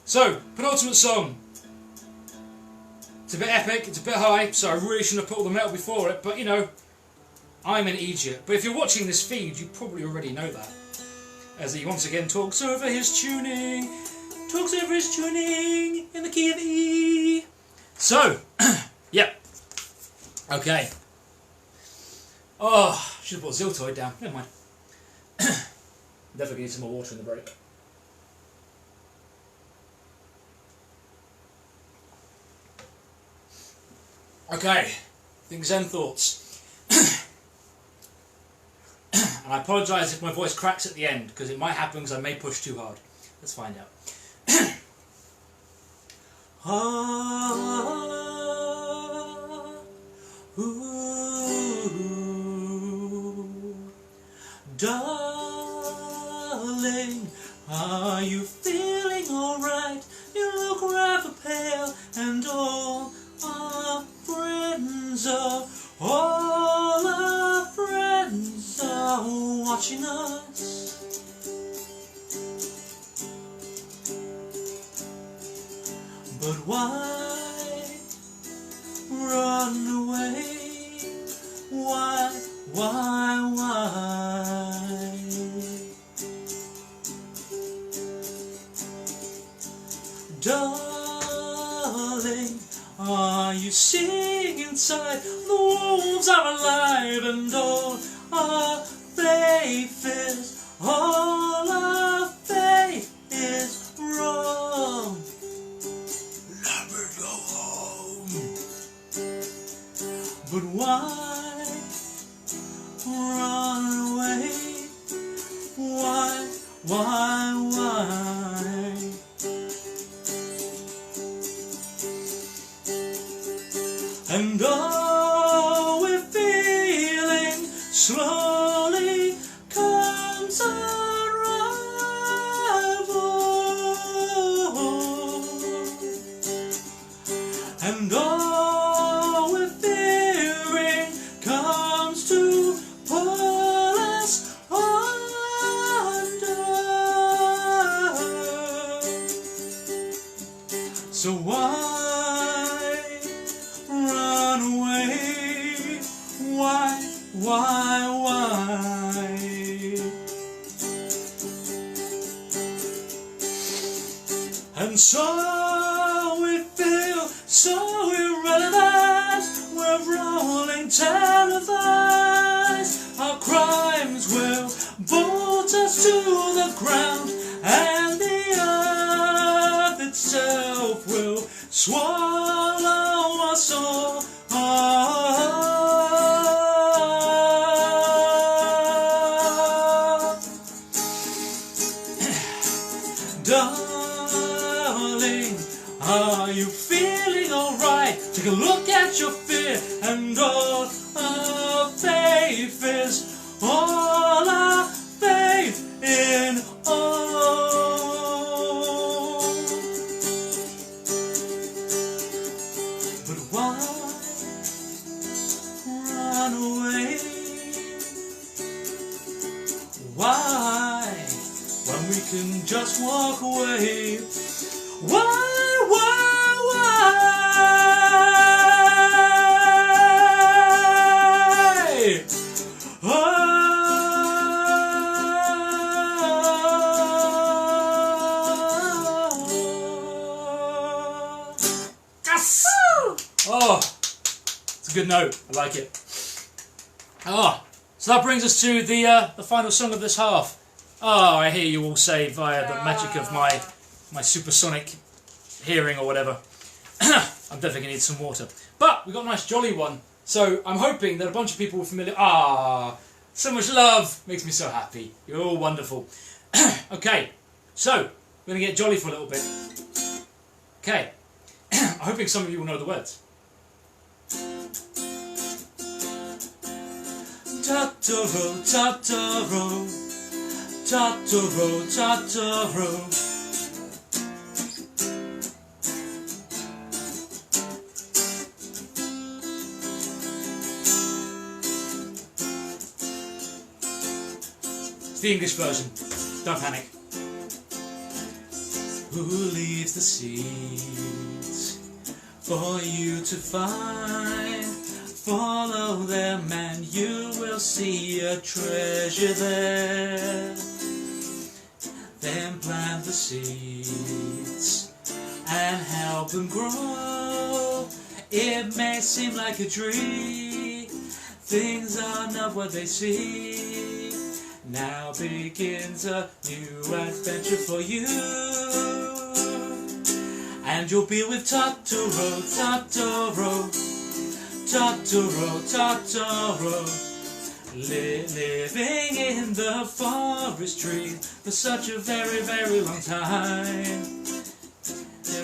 So, penultimate song. It's a bit epic, it's a bit high, so I really shouldn't have put all the metal before it, but you know, I'm an idiot. But if you're watching this feed, you probably already know that. As he once again talks over his tuning in the key of E. So, yeah. Okay. Oh, should have brought Ziltoid down. Never mind. Definitely need some more water in the break. Okay. Think Zen thoughts. And I apologise if my voice cracks at the end, because it might happen because I may push too hard. Let's find out. Darling, are you feeling alright? You look rather pale, and all our friends are watching us. But why run away? Why? Darling, are you seeing inside? The wolves are alive and all our faith is, all our faith is wrong. Let me go home. But why run away? Why? And all we're feeling slowly comes unravel. And all we're fearing comes to pull us under. So why run away? Why? And so we feel so irrelevant, we're rolling televised. Our crimes will bolt us to the ground, and the earth itself will swallow us all. Darling, are you feeling alright? Take a look at your fear, and all our faith is, all our faith in all. But why run away? Why? When we can just walk away. Why? Yes! Oh, it's a good note. I like it. Oh, so that brings us to the final song of this half. Oh, I hear you all say via the magic of my supersonic hearing or whatever. I'm definitely going to need some water. But we've got a nice jolly one. So I'm hoping that a bunch of people are familiar. Ah, so much love. Makes me so happy. You're all wonderful. Okay, so we're going to get jolly for a little bit. Okay. I'm hoping some of you will know the words. Totoro, Totoro, Totoro, Totoro. It's the English version. Don't panic. Who leaves the seeds for you to find? Follow them and you will see a treasure there. Then plant the seeds and help them grow. It may seem like a dream, things are not what they seem. Now begins a new adventure for you, and you'll be with Totoro, Totoro, Totoro, Totoro, living in the forest tree for such a very, very long time.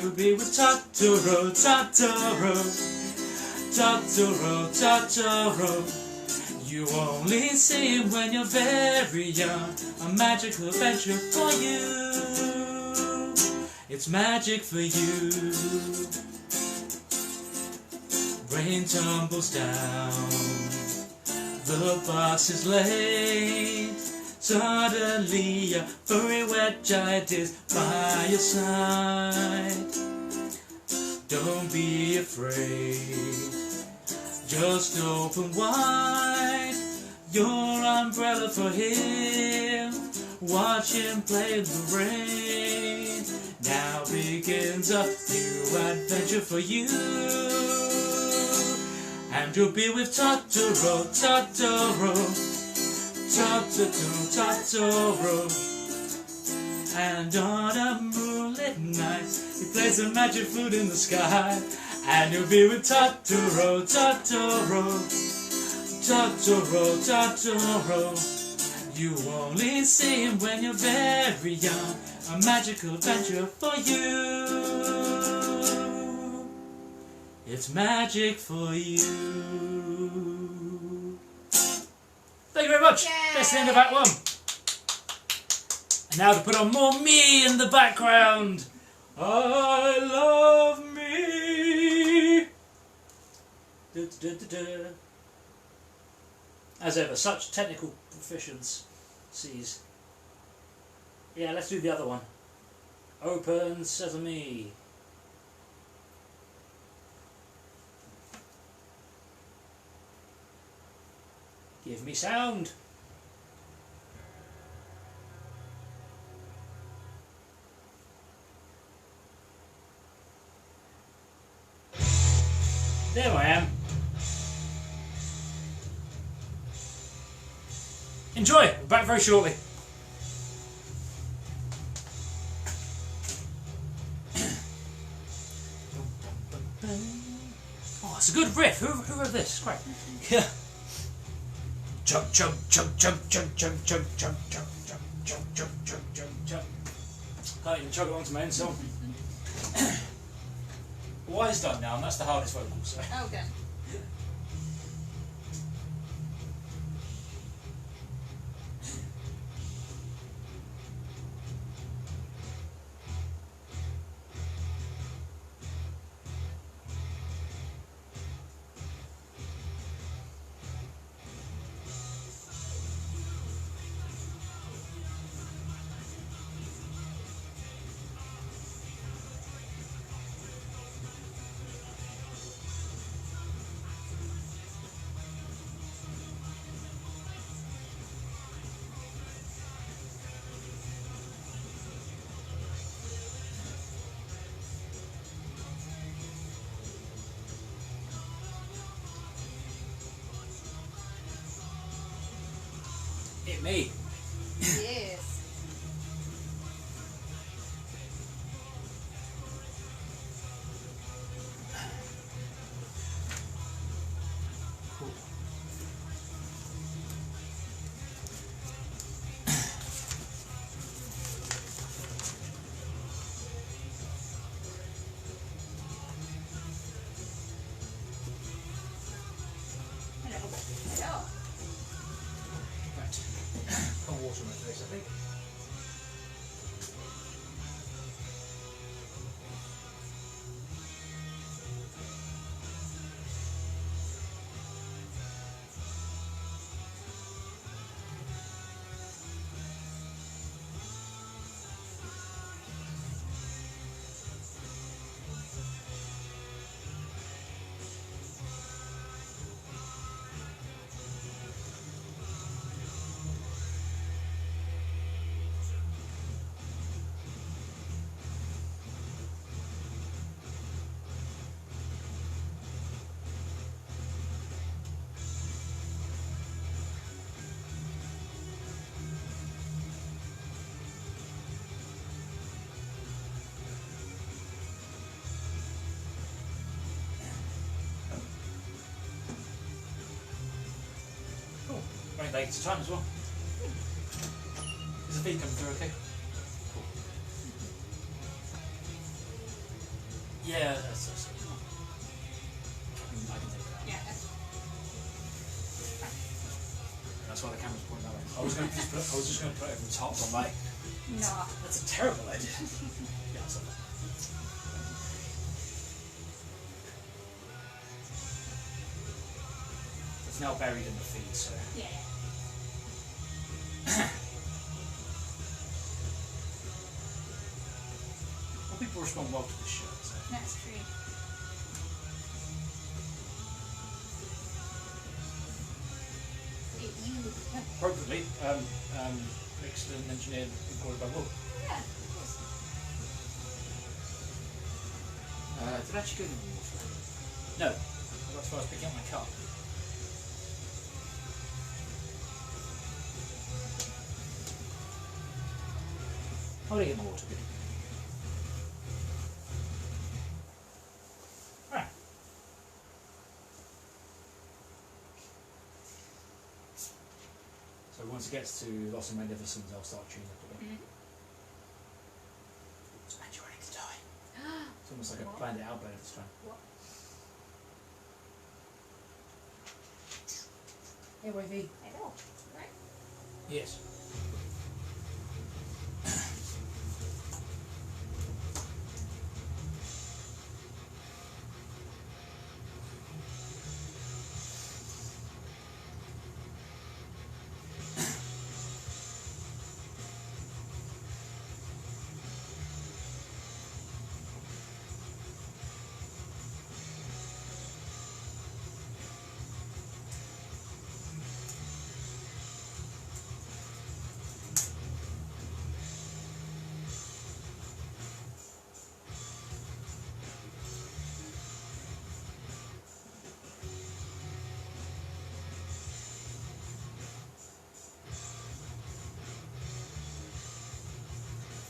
You'll be with Totoro, Totoro, Totoro, Totoro. You only see him when you're very young. A magical adventure for you. It's magic for you. Rain tumbles down, the box is laid. Suddenly a furry wet giant is by your side. Don't be afraid. Just open wide your umbrella for him. Watch him play in the rain. Now begins a new adventure for you. And you'll be with Totoro, Totoro, Totoro. And on a moonlit night, he plays a magic flute in the sky. And you'll be with Totoro, Totoro, Totoro, Totoro. You only see him when you're very young. A magical adventure for you. It's magic for you. Thank you very much.
Yay.
That's the end of Act 1. And now to put on more me in the background. I love me. Du, du, du, du. As ever, such technical proficiencies. Yeah, let's do the other one. Open Sesame. Give me sound. There I am. Enjoy. We're back very shortly. Oh, it's a good riff. Who wrote this? Great. Yeah. Chug chug chug chug chug chug chug chug chug chug chug chug chug chug chug. Can't even chug it onto my own song. Y's done now, and that's the hardest vocal. So.
Okay.
Hit me.
Yes.
Cool.
Hello.
Right. Cold water on my face, I think. Running late to time as well. Is the feed coming through okay? Cool. Yeah, that's I can take that.
Yeah.
That's why the camera's pointing that way. I was just going to put it over the top, but I'm like,
No.
that's a terrible idea. Yeah, that's okay. It's now buried in the feed, so.
Yeah.
Well, people respond well to this show, so.
That's true.
Appropriately, mixed and engineered and recorded by Will.
Yeah, of course.
Did I actually go to the water? No. I got as far as picking up my cup. I'll get my water. Good. Right. So once it gets to Lost and Magnificent, I'll start tuning up a bit.
Mm-hmm.
And you're ready to die. It's almost like I planned it out better this time.
What?
Hey, wifey.
I know. Right?
Yes.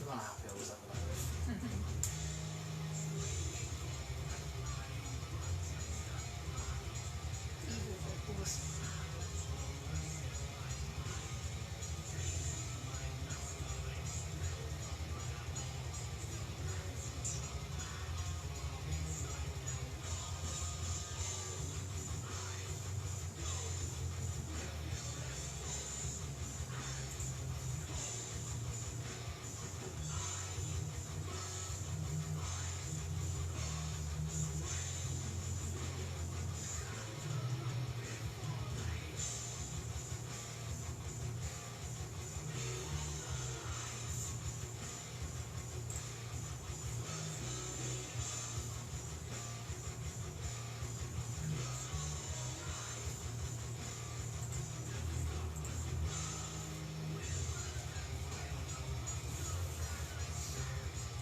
How happy I was at the moment.
Evil vocals.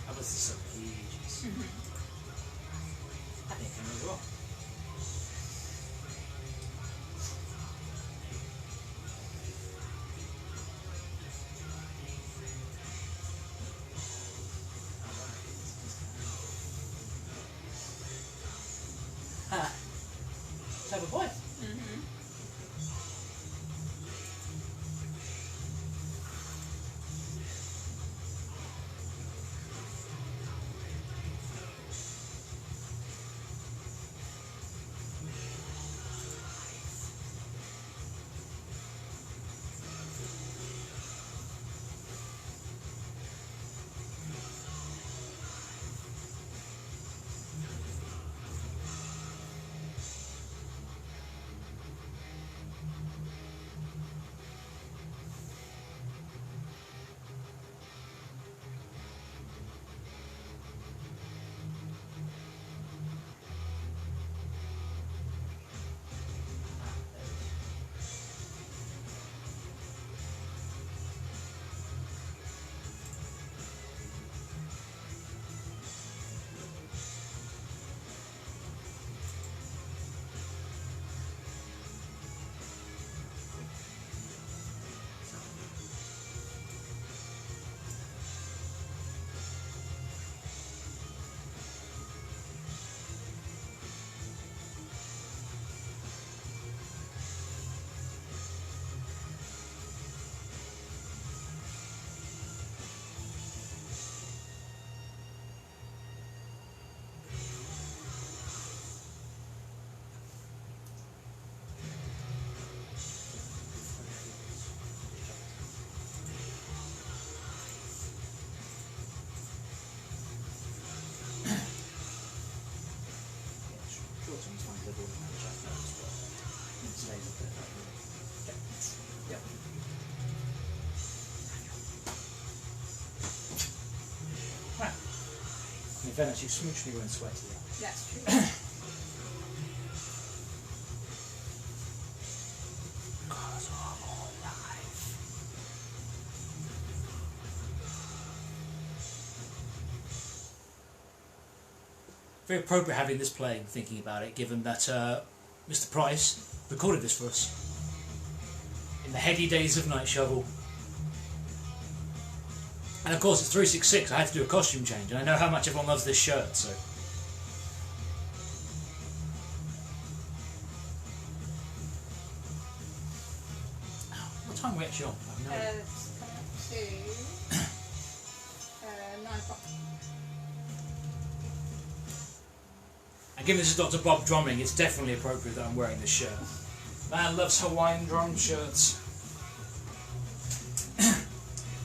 That was the Soggy. I think I know as well. Type of voice.
Mm-hmm.
In fairness, you smooched me when sweaty.
That's true.
very appropriate having this playing, thinking about it, given that Mr. Price recorded this for us in the heady days of Night Shovel. And of course it's 366, I had to do a costume change, and I know how much everyone loves this shirt, so... What time are we actually on? I have no idea.
It's coming up to 9 o'clock.
And given this is Dr. Bob drumming, it's definitely appropriate that I'm wearing this shirt. Man loves Hawaiian drum shirts.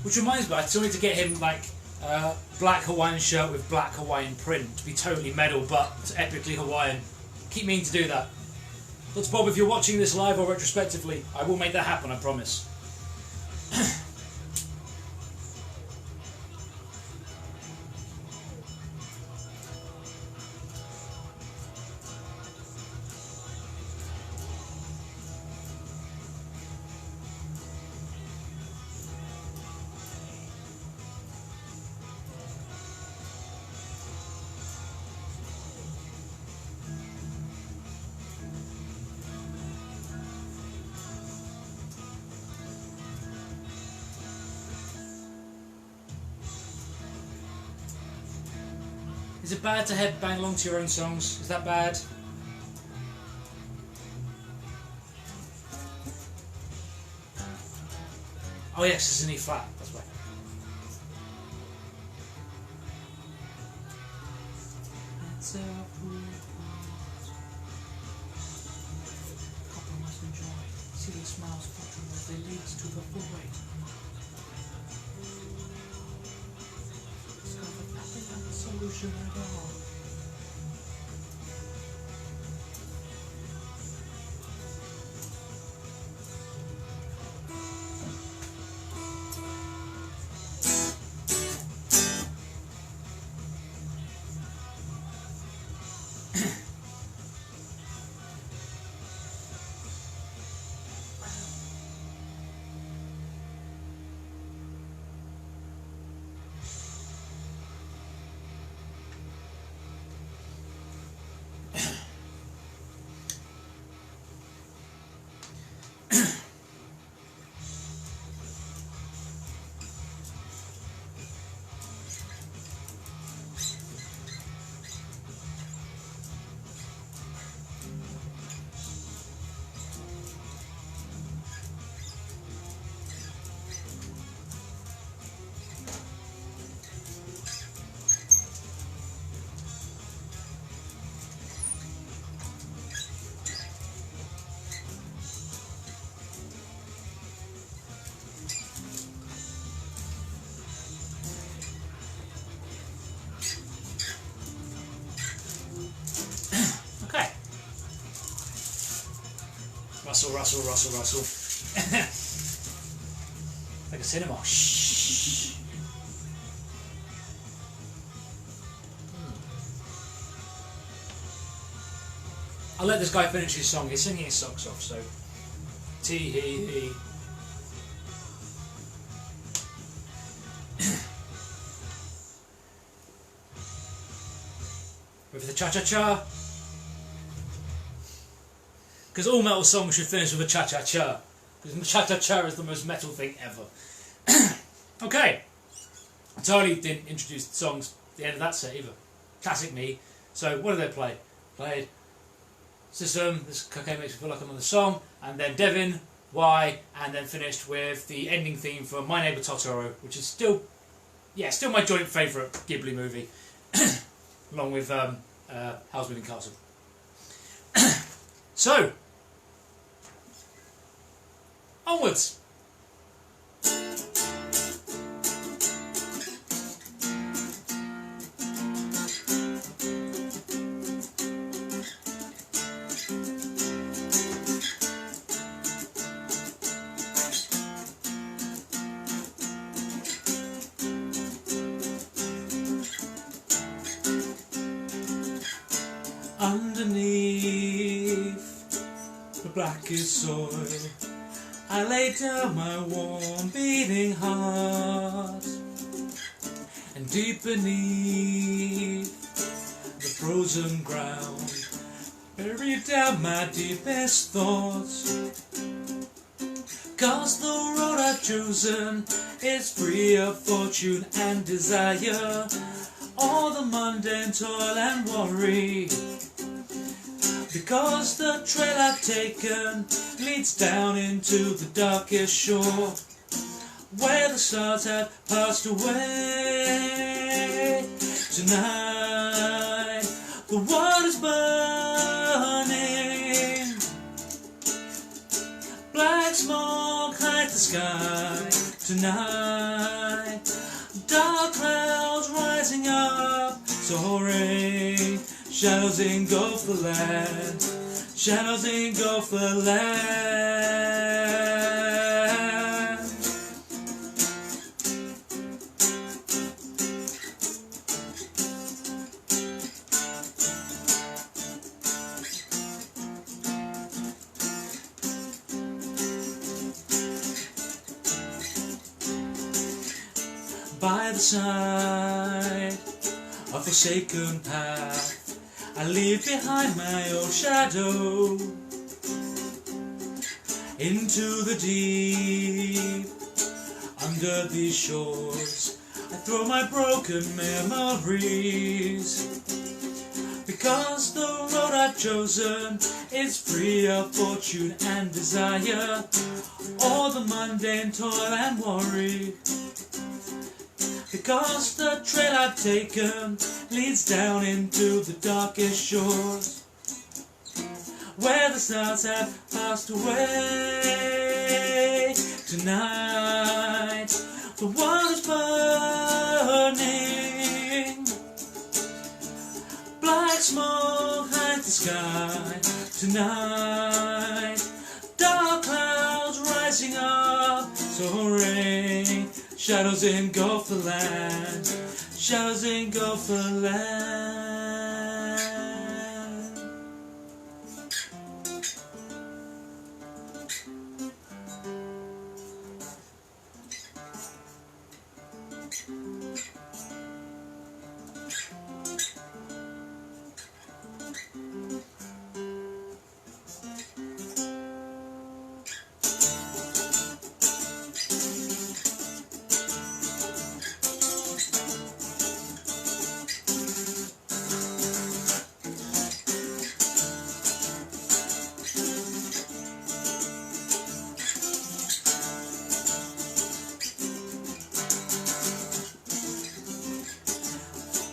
Which reminds me, I still need to get him like black Hawaiian shirt with black Hawaiian print to be totally metal but epically Hawaiian. Keep meaning to do that. Dr. Bob, if you're watching this live or retrospectively, I will make that happen, I promise. Is it bad to headbang along to your own songs? Is that bad? Oh yes, it's an E flat, that's right. Compromise and joy, see the smiles fluttering as they lead to the void. Solution at all. Rustle, rustle, rustle, rustle. Like a cinema. Shh. I'll let this guy finish his song. He's singing his socks off, so. Tee-hee-hee. With the cha-cha-cha. Because all metal songs should finish with a cha-cha-cha. Because cha-cha-cha is the most metal thing ever. Okay. I totally didn't introduce the songs at the end of that set either. Classic me. So what did they play? Played System, this cocaine makes me feel like I'm on the song, and then Devin, Why, and then finished with the ending theme for My Neighbour Totoro, which is still my joint favourite Ghibli movie. Along with Howl's Moving Castle. So, onwards. Underneath the blackest soil, I lay down my warm beating heart, and deep beneath the frozen ground, bury down my deepest thoughts. 'Cause the road I've chosen is free of fortune and desire, all the mundane toil and worry. Because the trail I've taken leads down into the darkest shore, where the stars have passed away. Tonight the world is burning, black smoke hides the sky. Tonight dark clouds rising up, soaring, shadows engulf the land, shadows engulf the land. By the side of a forsaken path, I leave behind my old shadow. Into the deep, under these shores, I throw my broken memories. Because the road I've chosen is free of fortune and desire, all the mundane toil and worry. Because the trail I've taken leads down into the darkest shores, where the stars have passed away. Tonight the world is burning, black smoke hides the sky. Tonight dark clouds rising up, soaring, shadows engulf the land, shadows engulf the land.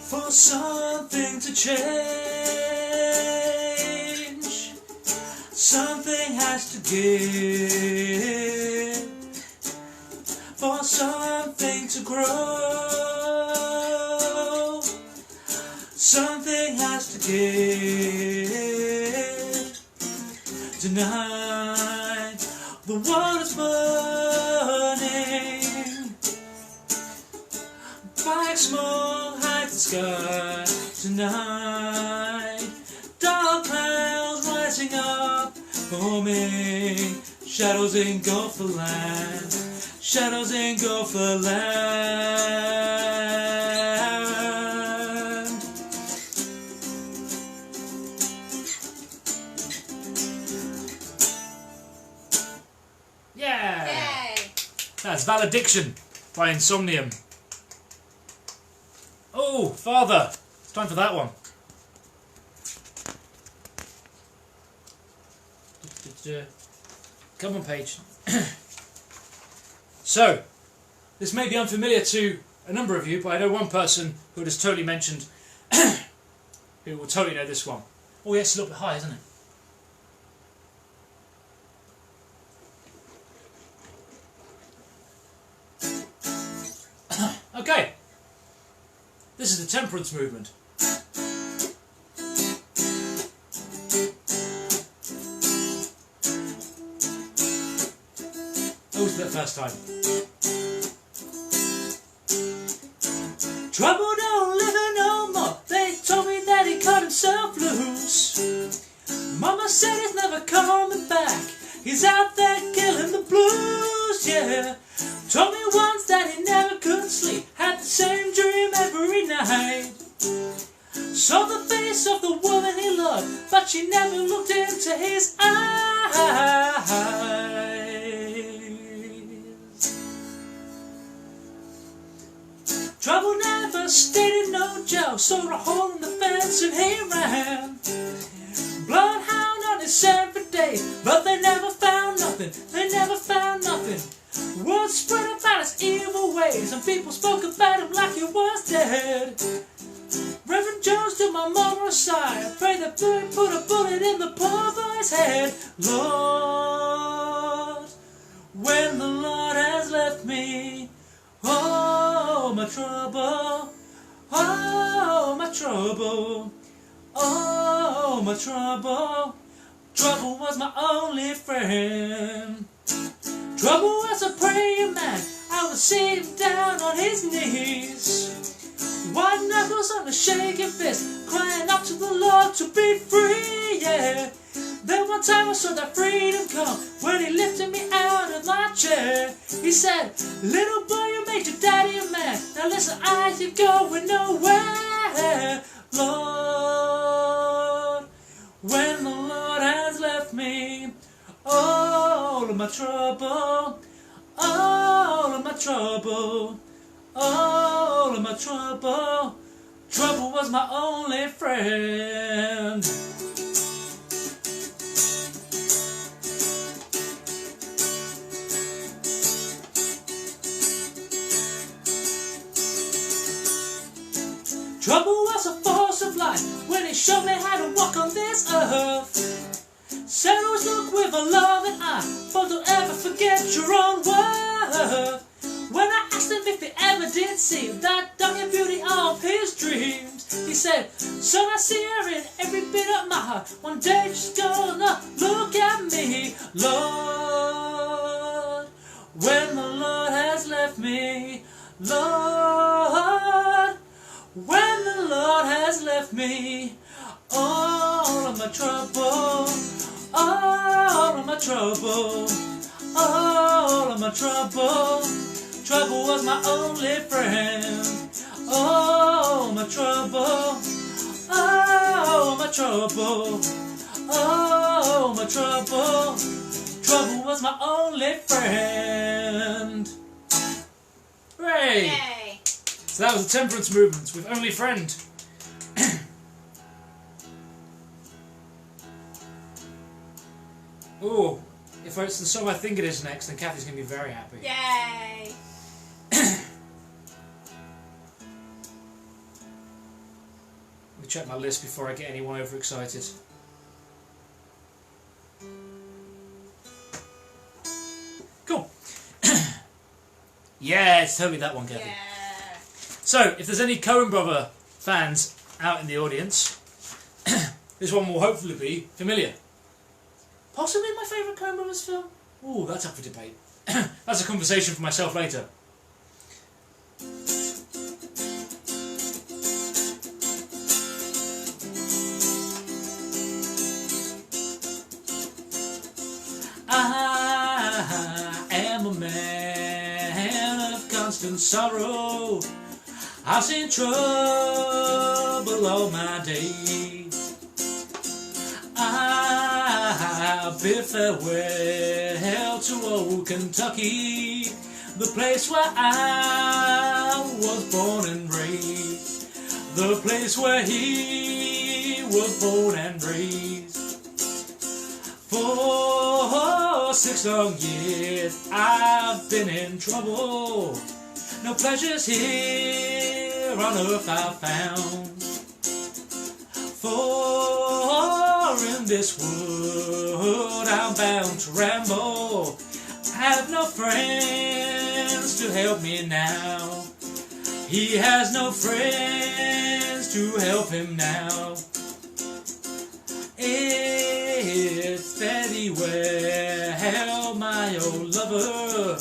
For something to change, something has to give. For something to grow, something has to give. Tonight the world is burning, black smoke hides the sky. Tonight dark clouds rising up, forming, shadows engulf the land, shadows engulf the land. Yeah!
Yay!
That's Valediction by Insomnium. Oh, Father! It's time for that one. Come on, page. So, this may be unfamiliar to a number of you, but I know one person who has totally mentioned, who will totally know this one. Oh, yeah, it's a little bit high, isn't it? Okay. This is the Temperance movement. Oh, for the first time. Trouble don't live here no more. They told me that he cut himself loose. Mama said he's never coming back. He's out there killing the blues, yeah. Told me once that he never could sleep, had the same dream every night. saw the face of the woman he loved, but she never looked into his eyes. Trouble never stayed in no jail, saw a hole in the fence and he ran. Bloodhound on his scent for days, but they never found nothing, they never found nothing. Word spread about his evil ways, and people spoke about him like he was dead. Reverend Jones to my mama's side, pray that bird put a bullet in the poor boy's head. Lord, when the Lord has left me, oh my trouble, oh my trouble, oh my trouble. Trouble was my only friend. Trouble was a praying man, I would see him down on his knees. White knuckles on a shaking fist, crying out to the Lord to be free, yeah. Then one time I saw that freedom come, when he lifted me out of my chair. He said, little boy, you made your daddy a man, now listen, I ain't going nowhere. Lord, when the Lord has left me, all of my trouble, all of my trouble, all of my trouble, trouble was my only friend. Trouble was a force of life when he showed me how to walk on this earth. Said always look with a loving eye, but don't ever forget your own worth. When I asked him if he ever did see that dark and beauty of his dreams, he said, son, I see her in every bit of my heart. One day she's gonna look at me. Lord, when the Lord has left me, Lord, when the Lord has left me, all of my trouble, all of my trouble, all of my trouble, trouble was my only friend. Oh, my trouble, oh, my trouble, oh, my trouble, trouble was my only friend. Hooray!
Yay!
So that was the Temperance movement with Only Friend. Oh, if it's the song I think it is next, then Kathy's going to be very happy.
Yay!
Let me check my list before I get anyone overexcited. Cool. Yeah, it's totally that one, Kathy.
Yeah.
So, if there's any Coen Brother fans out in the audience, this one will hopefully be familiar. Possibly my favourite Coen Brothers film? Ooh, that's up for debate. That's a conversation for myself later. I am a man of constant sorrow. I've seen trouble all my days. I bid farewell to old Kentucky, the place where I was born and raised, the place where he was born and raised. For 6 long years I've been in trouble, no pleasures here on earth I've found. For in this world I'm bound to ramble, I have no friends to help me now. He has no friends to help him now. It's very well, my old lover,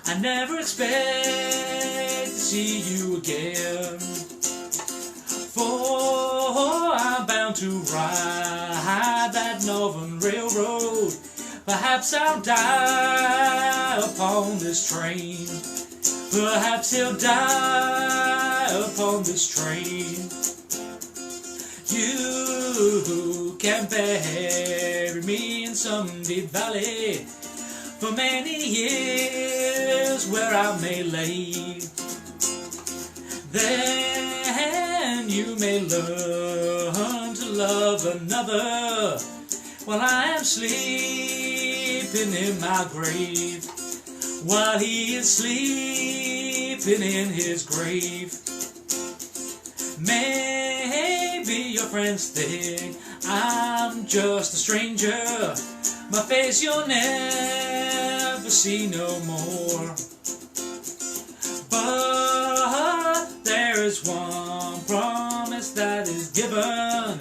I never expect to see you again. For I'm bound to ride that northern railroad. Perhaps I'll die upon this train. Perhaps he'll die upon this train. You can bury me in some deep valley for many years where I may lay. Then you may learn to love another while I am sleeping in my grave. While he is sleeping in his grave. Maybe your friends think I'm just a stranger. My face you'll never see no more. But there is one promise that is given.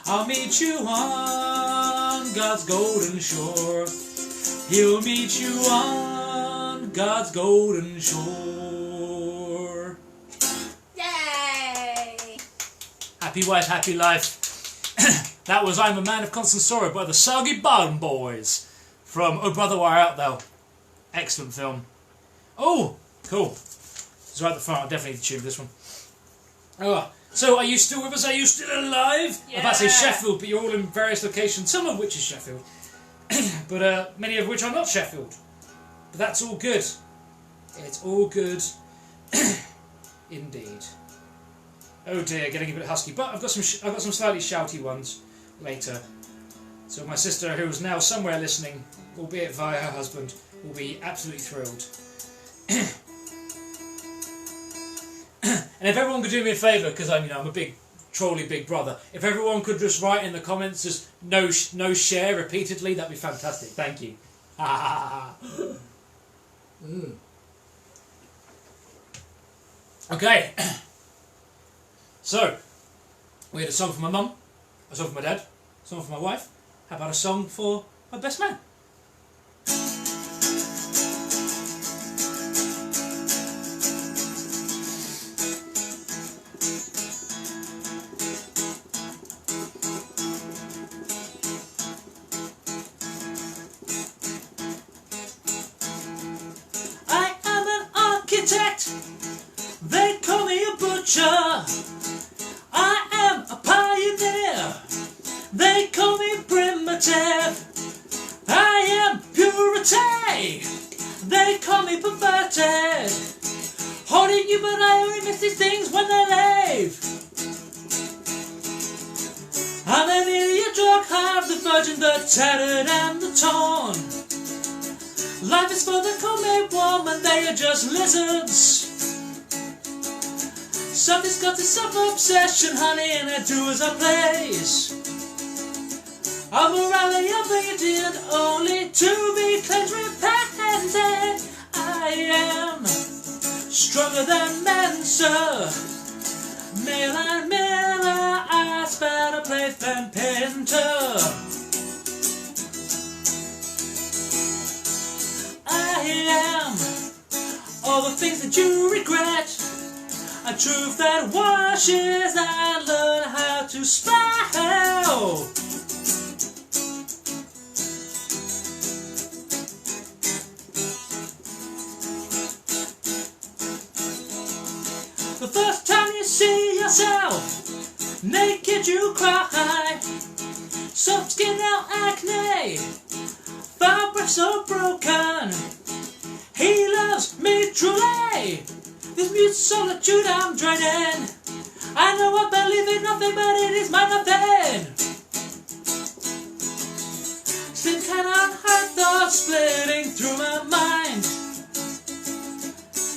I'll meet you on God's golden shore. He'll meet you on God's golden shore.
Yay!
Happy wife, happy life. That was I'm a Man of Constant Sorrow by the Soggy Bottom Boys from Oh Brother Where Art Thou. Excellent film. Oh, cool. It's right at the front. I'll definitely need to tune this one. Oh, so are you still with us? Are you still alive?
Yeah.
I'm about to say Sheffield, but you're all in various locations, some of which is Sheffield. But many of which are not Sheffield. But that's all good. It's all good indeed. Oh dear, getting a bit husky. But I've got some slightly shouty ones later. So my sister, who is now somewhere listening, albeit via her husband, will be absolutely thrilled. And if everyone could do me a favour, because I'm a big trolly big brother, if everyone could just write in the comments just no share repeatedly, that'd be fantastic. Thank you. Okay. So, we had a song for my mum, a song for my dad, a song for my wife. How about a song for my best man? I am an architect, they call me a butcher. I am a pioneer, they call me primitive. I am purity, they call me perverted. Holding you, but I only miss these things when they leave. I'm an idiot drug, half the virgin, the tattered and the torn. Life is for the cold-made woman, they are just lizards. Something's got this self-obsession, honey, and I do as I please. I'm morally obedient, only to be cleansed, repentant. I am stronger than men, sir. Male and miller, I spat a plate and pinter. I am all the things that you regret. A truth that washes and learn how to spell. The first time you see yourself naked you cry. Soft skin now acne, fabric so broken. He loves me truly. This mute solitude I'm draining. I know I believe in nothing, but it is my nothing. Sin cannot hide thoughts splitting through my mind.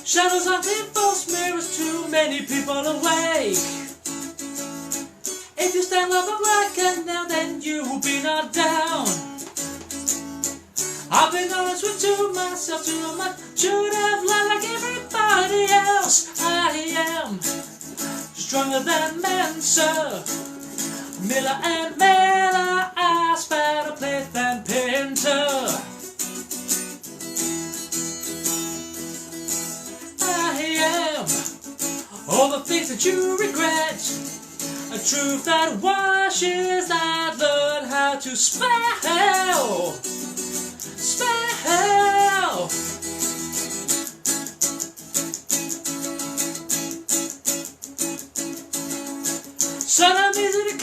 Shadows haunting false mirrors, too many people awake. If you stand up like and now, then you will be knocked down. I've been honest with myself too much. Should have lied like everybody else. I am stronger than men, sir. Miller and Miller, I spat a plate and pinter. I am all the things that you regret. A truth that washes, I've learned how to spell. Spell. Son of music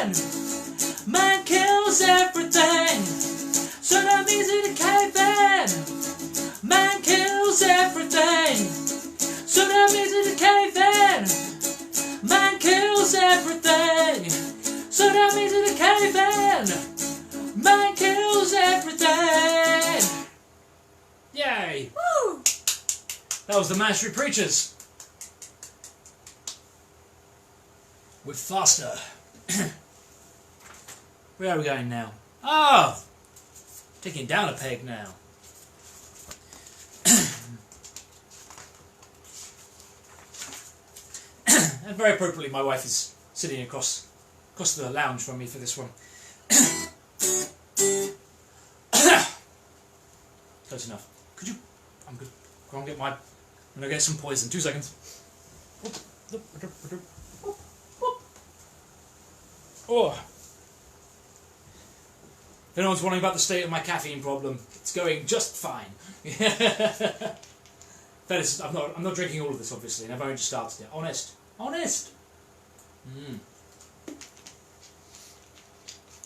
then man kills everything. So damn easy to cave in. Man kills everything. So damn easy to cave in. Man kills everything. So damn easy to cave in. Man kills everything. Yay!
Woo!
That was the Mastery Preachers with Faster. Where are we going now? Oh! Taking down a peg now. And very appropriately, my wife is sitting across the lounge from me for this one. Close enough. Could you? I'm good. Go and get my. I'm gonna get some poison. 2 seconds. Oh. If anyone's wondering about the state of my caffeine problem, it's going just fine. That is, I'm not drinking all of this, obviously, and I've only just started it. Honest.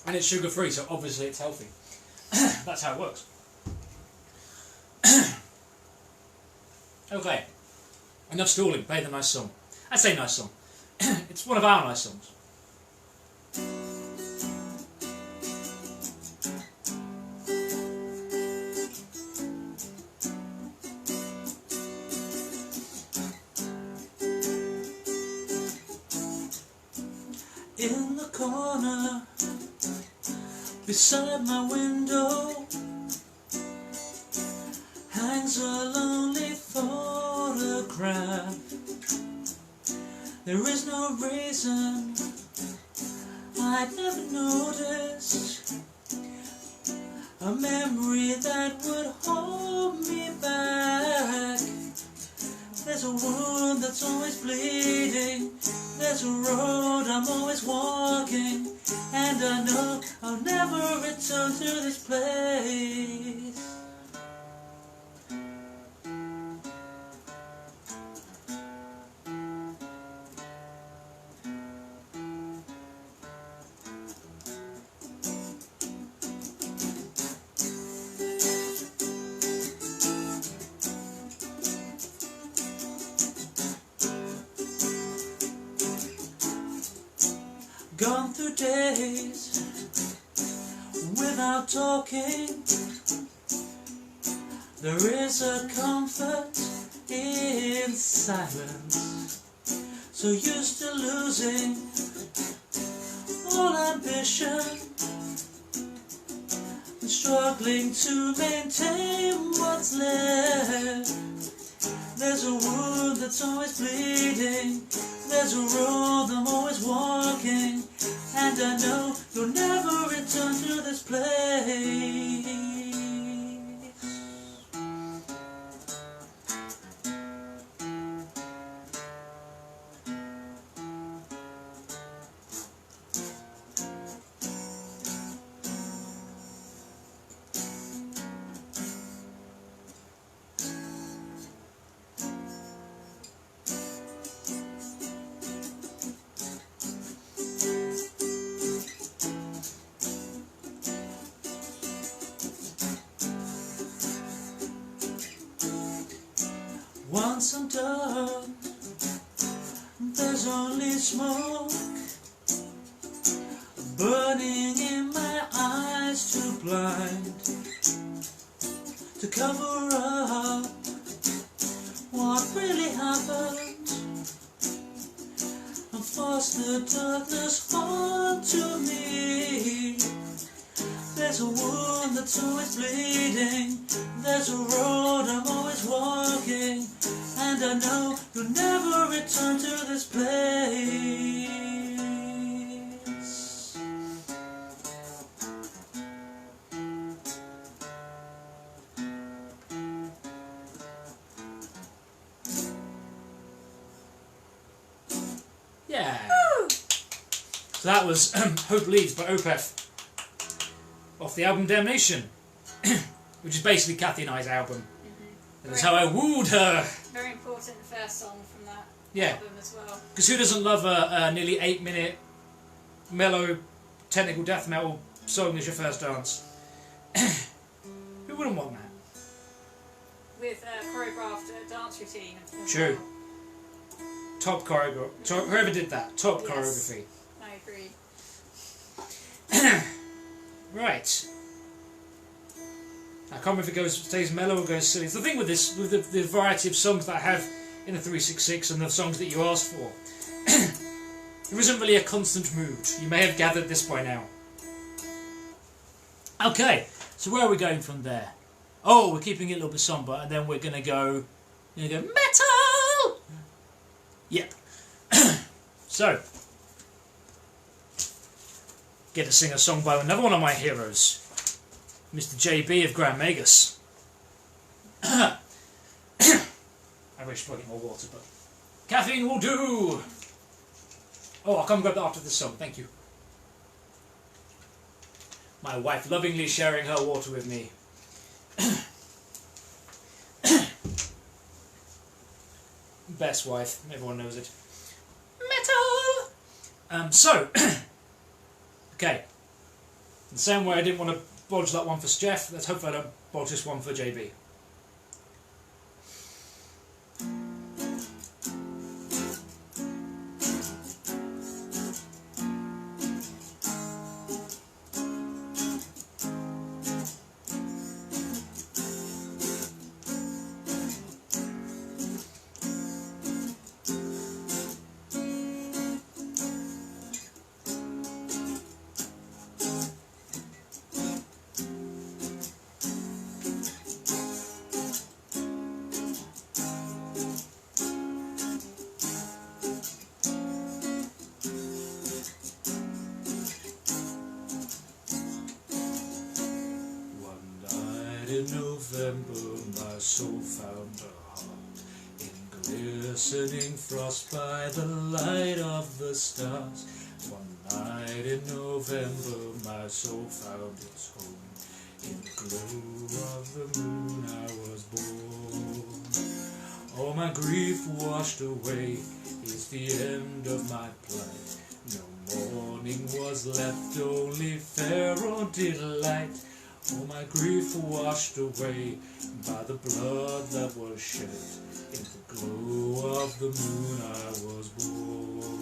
And it's sugar-free, so obviously it's healthy. That's how it works. Okay. Enough stalling. Play the nice song. I say nice song. It's one of our nice songs. In the corner beside my window hangs a lonely photograph. There is no reason I'd never noticed a memory that would hold me back. There's a wound that's always bleeding. There's a road I'm always walking, and I know I'll never return to this place. Gone through days without talking. There is a comfort in silence. So used to losing all ambition and struggling to maintain what's left. There's a wound that's always bleeding. There's a road I'm always walking, and I know you'll never return to this place. Once I'm done, there's only smoke burning in my eyes, too blind to cover up what really happened, and force the darkness onto me. There's a wound that's always bleeding. There's a road I'm always walking, and I know you'll never return to this place. Yeah. Woo! So that was Hope Leads by Opeth off the album Damnation, which is basically Kathy and I's album. Mm-hmm. And that's how I wooed her.
Very important first song from that
album
as well.
Because who doesn't love a nearly 8-minute mellow technical death metal song as your first dance. Who wouldn't want that?
With a choreographed dance routine.
True. Top choreography. Whoever did that, top choreography.
I agree.
Right. I can't remember if it stays mellow or goes silly. It's the thing with this, with the variety of songs that I have in the 366 and the songs that you asked for. There isn't really a constant mood. You may have gathered this by now. Okay, so where are we going from there? Oh, we're keeping it a little bit somber, and then we're gonna go metal. Yep. So, get to sing a song by another one of my heroes, Mr. JB of Grand Magus. I wish I get more water, but caffeine will do. Oh, I'll come grab that after this song. Thank you. My wife lovingly sharing her water with me. Best wife, everyone knows it. Metal! Okay. The same way I didn't want to bodge that one for Jeff, let's hope I don't bodge this one for JB. In November my soul found a heart in glistening frost by the light of the stars. One night in November my soul found its home in the glow of the moon I was born. All my grief washed away is the end of my plight. No mourning was left, only Pharaoh delight. All my grief washed away by the blood that was shed. In the glow of the moon I was born.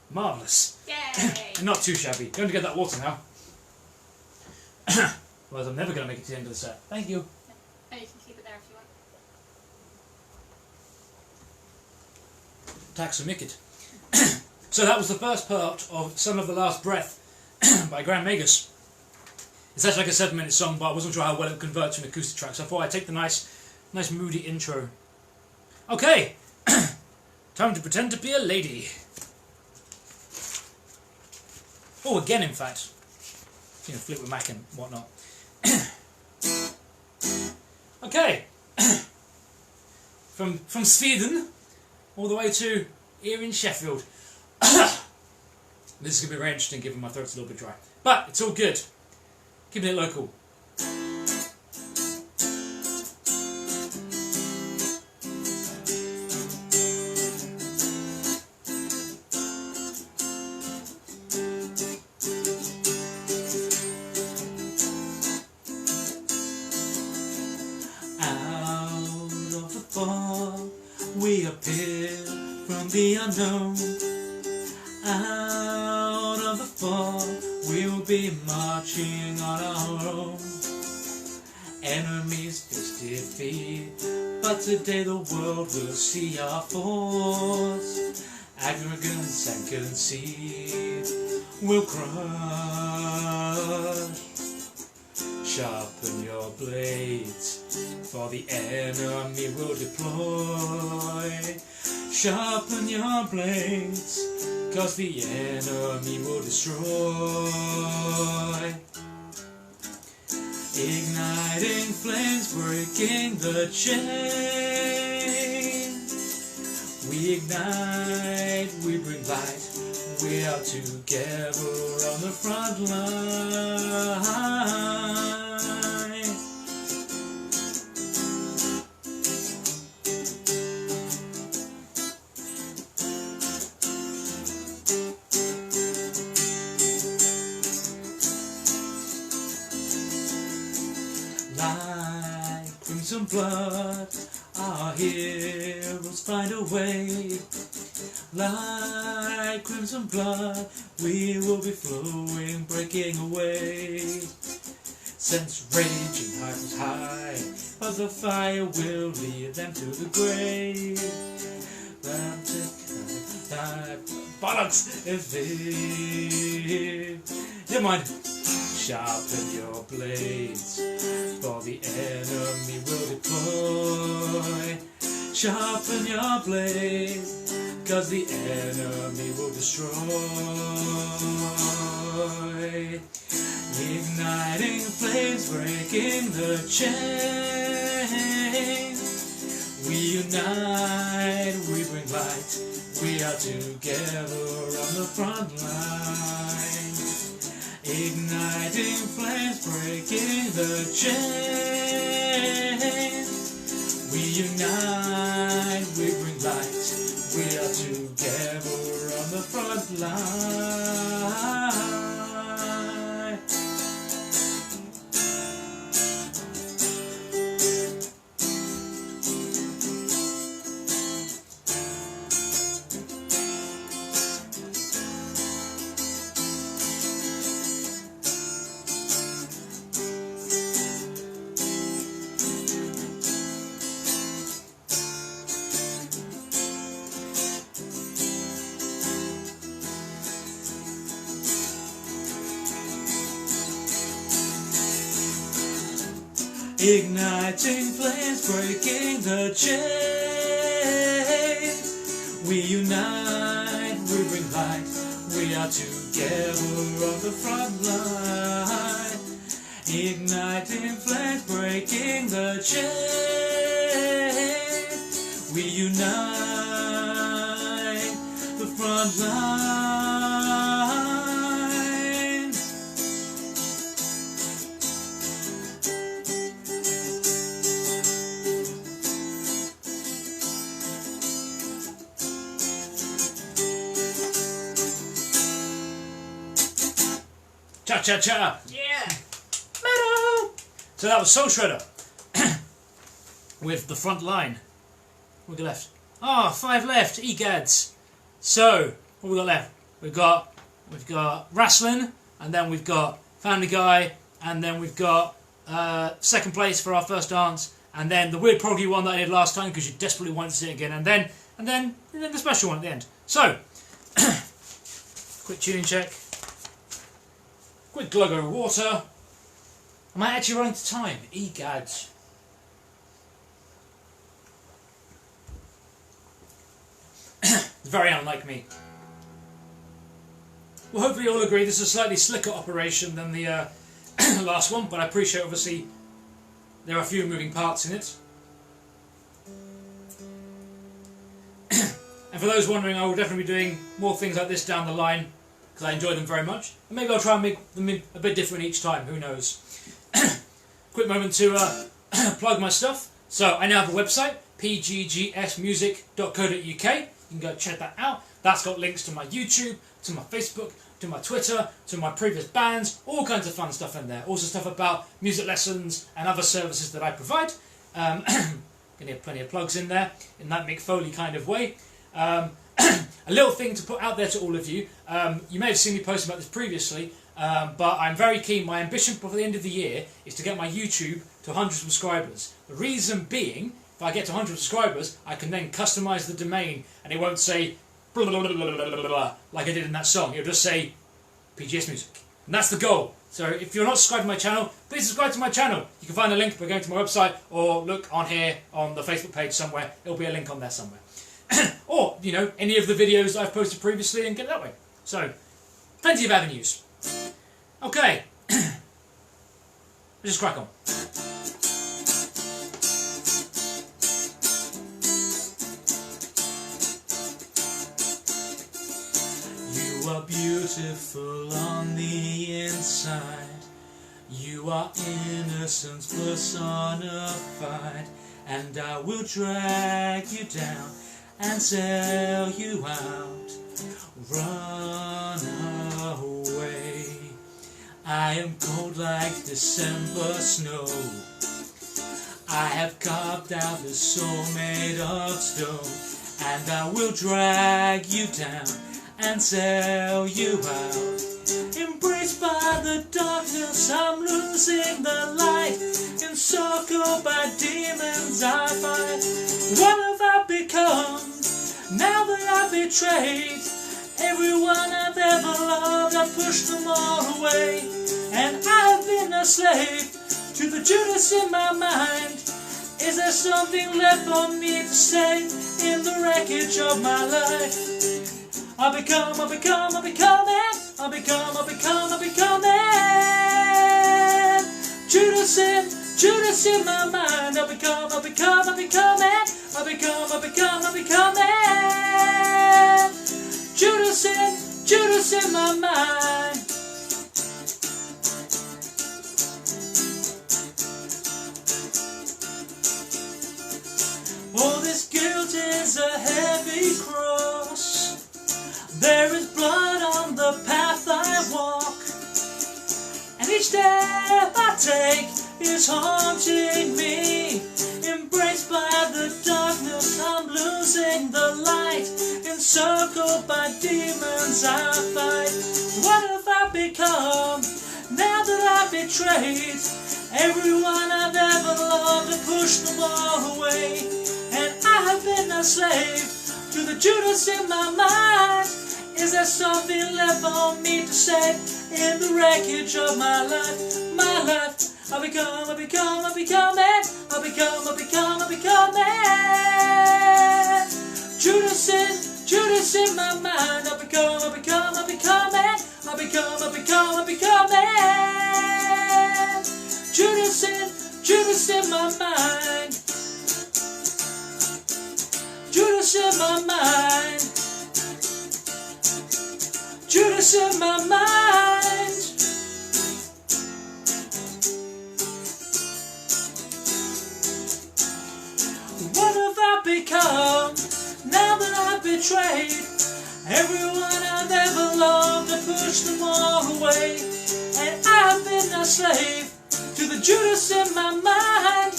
Marvellous.
Yay!
Not too shabby. Going to get that water now. Otherwise I'm never going to make it to the end of the set. Thank you.
And you can keep it there if you want.
Tax and it. So that was the first part of Son of the Last Breath by Grand Magus. It's actually like a 7-minute song, but I wasn't sure how well it would convert to an acoustic track, so I thought I'd take the nice moody intro. Okay, time to pretend to be a lady. Oh, again, in fact. You know, Fleetwood Mac and whatnot. Okay. From Sweden all the way to here in Sheffield. This is going to be very interesting given my throat's a little bit dry. But it's all good. Keeping it local. We appear from the unknown. Out of the fog, we'll be marching on our own. Enemies face defeat, but today the world will see our force. Arrogance and conceit will crush. Sharpen your blades, for the enemy will deploy. Sharpen your blades, cause the enemy will destroy. Igniting flames, breaking the chain. We ignite, we bring light. We are together on the front line. Like crimson blood, our heroes find a way. Like crimson blood, we will be flowing, breaking away. Sense raging high, but the fire will lead them to the grave. Bollocks! Never mind. Sharpen your blades, for the enemy will deploy. Sharpen your blades, cause the enemy will destroy. Igniting flames, breaking the chain. We unite, we bring light. We are together on the front line. Igniting flames, breaking the chain. We unite, we bring light. We are together on the front line. Igniting flames, breaking the chain. We unite, we bring light. We are together on the front line. Igniting flames, breaking the chain. We unite, the front line. Cha-cha-cha!
Yeah!
Metal! So that was Soul Shredder with the front line. What we got left? Ah, 5 left. Egads. So what we got left? We've got wrestling, and then we've got Family Guy, and then we've got second place for our first dance, and then the weird proggy one that I did last time because you desperately wanted to see it again, and then the special one at the end. So quick tune check. Quick glug of water. Am I actually running to time? Egads. Very unlike me. Well, hopefully you all agree this is a slightly slicker operation than the last one, but I appreciate obviously there are a few moving parts in it. And for those wondering, I will definitely be doing more things like this down the line, because I enjoy them very much. And maybe I'll try and make them a bit different each time, who knows. Quick moment to plug my stuff. So I now have a website, pggsmusic.co.uk. You can go check that out. That's got links to my YouTube, to my Facebook, to my Twitter, to my previous bands, all kinds of fun stuff in there. Also stuff about music lessons and other services that I provide. Gonna have plenty of plugs in there, in that Mick Foley kind of way. A little thing to put out there to all of you. You may have seen me post about this previously, but I'm very keen. My ambition before the end of the year is to get my YouTube to 100 subscribers. The reason being, if I get to 100 subscribers, I can then customise the domain, and it won't say blah, blah, blah, blah, blah, blah, blah, like I did in that song. It'll just say PGS Music. And that's the goal. So if you're not subscribed to my channel, please subscribe to my channel. You can find a link by going to my website or look on here on the Facebook page somewhere. There'll be a link on there somewhere. Or, you know, any of the videos that I've posted previously and get it that way. So, plenty of avenues. Okay. Let's just crack on. You are beautiful on the inside. You are innocence personified. And I will drag you down and sell you out. Run away. I am cold like December snow. I have carved out the soul made of stone. And I will drag you down and sell you out. Embraced by the darkness, I'm losing the light. Encircled by demons I fight. What have I become now that I've betrayed everyone I've ever loved? I've pushed them all away, and I've been a slave to the Judas in my mind. Is there something left for me to say in the wreckage of my life? I become it. I become it. Judas in my mind. I become it. Judas in my mind. Oh, this guilt is a heavy cross. There is blood on the path I walk, and each step I take is haunting me. Embraced by the darkness, I'm losing the light. Encircled by demons I fight. What have I become now that I've betrayed everyone I've ever loved and pushed them all away? And I have been a slave to the Judas in my mind. Is there something left for me to say in the wreckage of my life? My life. I become it. Judas in my mind. I become it. Judas in my mind. Judas in my mind. Judas in my mind. What have I become now that I've betrayed everyone I've ever loved and pushed them all away? And I've been a slave to the Judas in my mind.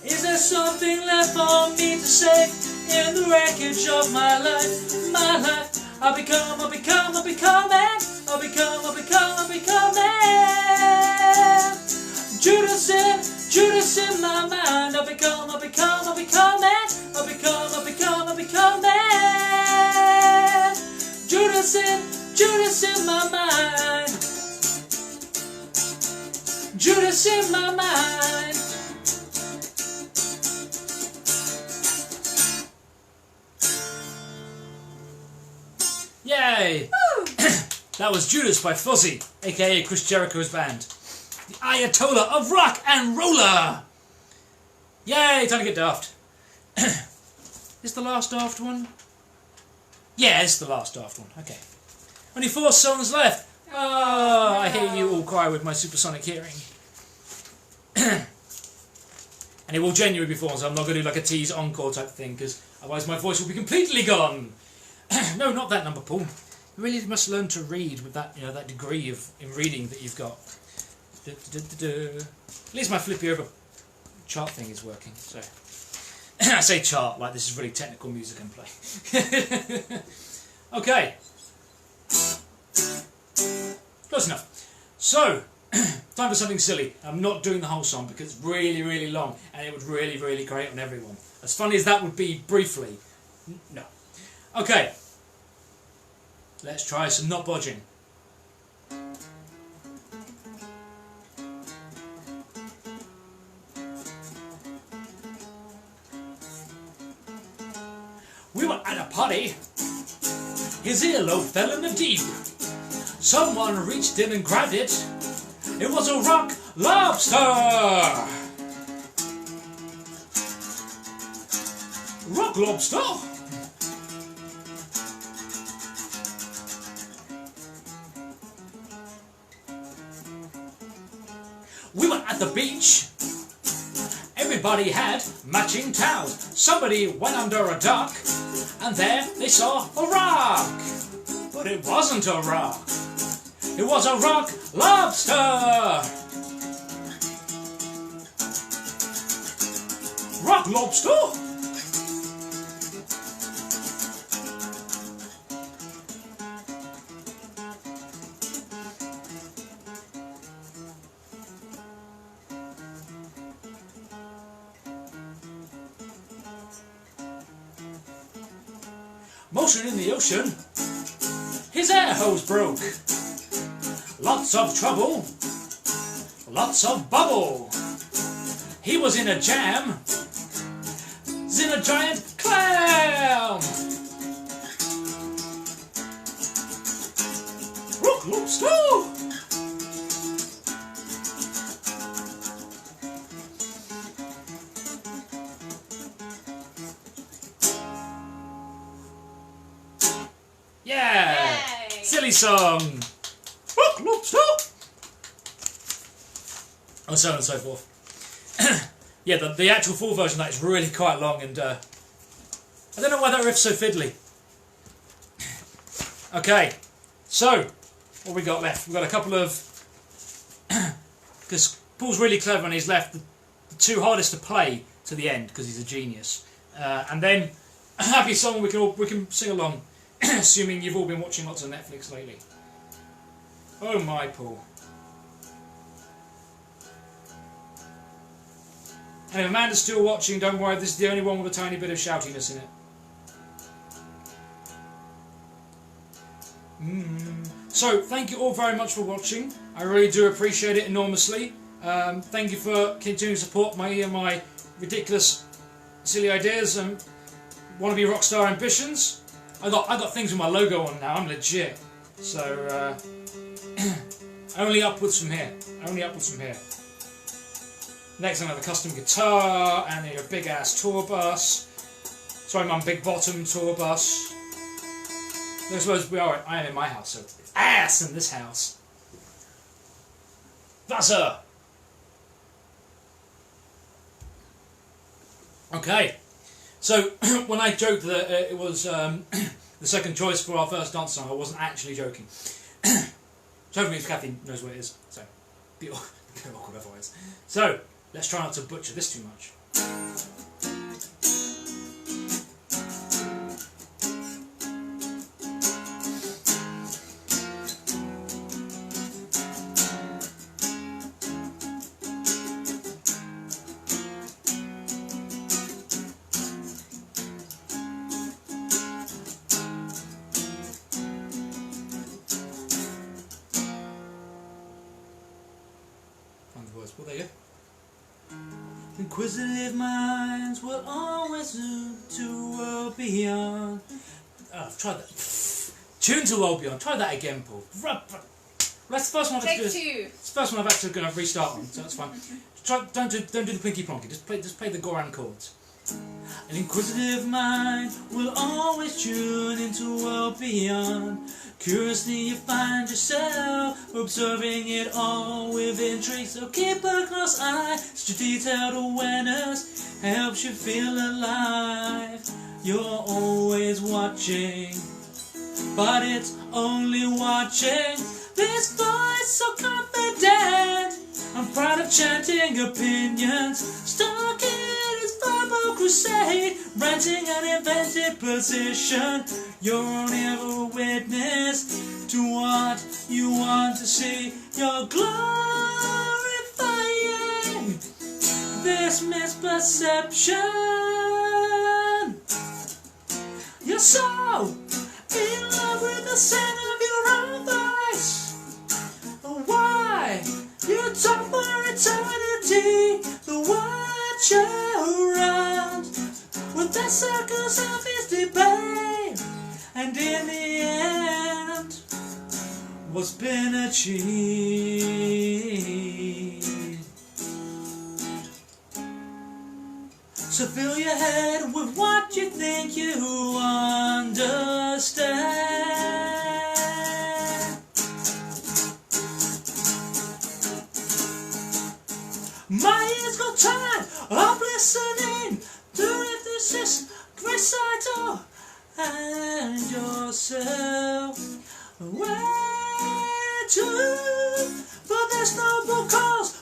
Is there something left for me to say in the wreckage of my life? My life. I become it. Judas in my mind. I become it. Judas in my mind. Judas in my mind. Yay! That was Judas by Fozzy, aka Chris Jericho's band. The Ayatollah of rock and roller! Yay, time to get daft. Is the last daft one? Yeah, it's the last daft one, okay. Only 4 songs left. Oh, I hear you all cry with my supersonic hearing. And it will genuinely be 4, so I'm not going to do like a tease encore type thing, because otherwise my voice will be completely gone. No, not that number, Paul. You really must learn to read with that, that degree of in reading that you've got. At least my flippy over chart thing is working. So I say chart like this is really technical music I'm playing. Okay, close enough. So time for something silly. I'm not doing the whole song because it's really, really long and it would really, really grate on everyone. As funny as that would be briefly, no. Okay, let's try some not bodging. at a party. His earlobe fell in the deep. Someone reached in and grabbed it. It was a rock lobster! Rock lobster? We were at the beach. Everybody had matching towels. Somebody went under a dock, and there they saw a rock. But it wasn't a rock. It was a rock lobster. Rock lobster? Motion in the ocean, his air hose broke. Lots of trouble, lots of bubble. He was in a jam, in a giant clam. Rock lobster! Yeah! Yay. Silly song! Rock lobster! And so on and so forth. Yeah, the actual full version of that is really quite long, and I don't know why that riff's so fiddly. Okay, so what we got left? We've got a couple of, because Paul's really clever and he's left the two hardest to play to the end because he's a genius, and then a happy song we can sing along. Assuming you've all been watching lots of Netflix lately. Oh my, Paul. And if Amanda's still watching, don't worry, this is the only one with a tiny bit of shoutiness in it. So, thank you all very much for watching. I really do appreciate it enormously. Thank you for continuing to support my ridiculous, silly ideas and wannabe rockstar ambitions. I got things with my logo on now. I'm legit. So only upwards from here. Only upwards from here. Next, I have a custom guitar and a big ass tour bus. Sorry, Mum, big bottom tour bus. I suppose we are. I am in my house, so it's ass in this house. Wasser. Okay. So, when I joked that it was the second choice for our first dance song, I wasn't actually joking. So hopefully Kathy knows what it is, so be awkward otherwise. So, let's try not to butcher this too much. Well, there you go. Inquisitive minds will always look to world beyond. Oh, try that. Tune to world beyond. Try that again, Paul. That's the first one I've had to do. It's the first one I've had to go and restart on, so that's fine. Don't do the Pinky Plonky. Just play the Goran chords. An inquisitive mind will always tune into world beyond. Curiously you find yourself observing it all with intrigue. So keep a close eye, such a detailed awareness helps you feel alive. You're always watching, but it's only watching. This voice so confident, I'm proud of chanting opinions, stuck in its verbal crusade, ranting an invented position. You're only ever a witness to what you want to see. You're glorifying this misperception. You're so in love with the sound of your own voice. Why? You talk for eternity, the watch around with the circles of his debate. what's been achieved. So fill your head with what you think you understand. My ears got tired of listening to this recital, and yourself where to for this noble cause,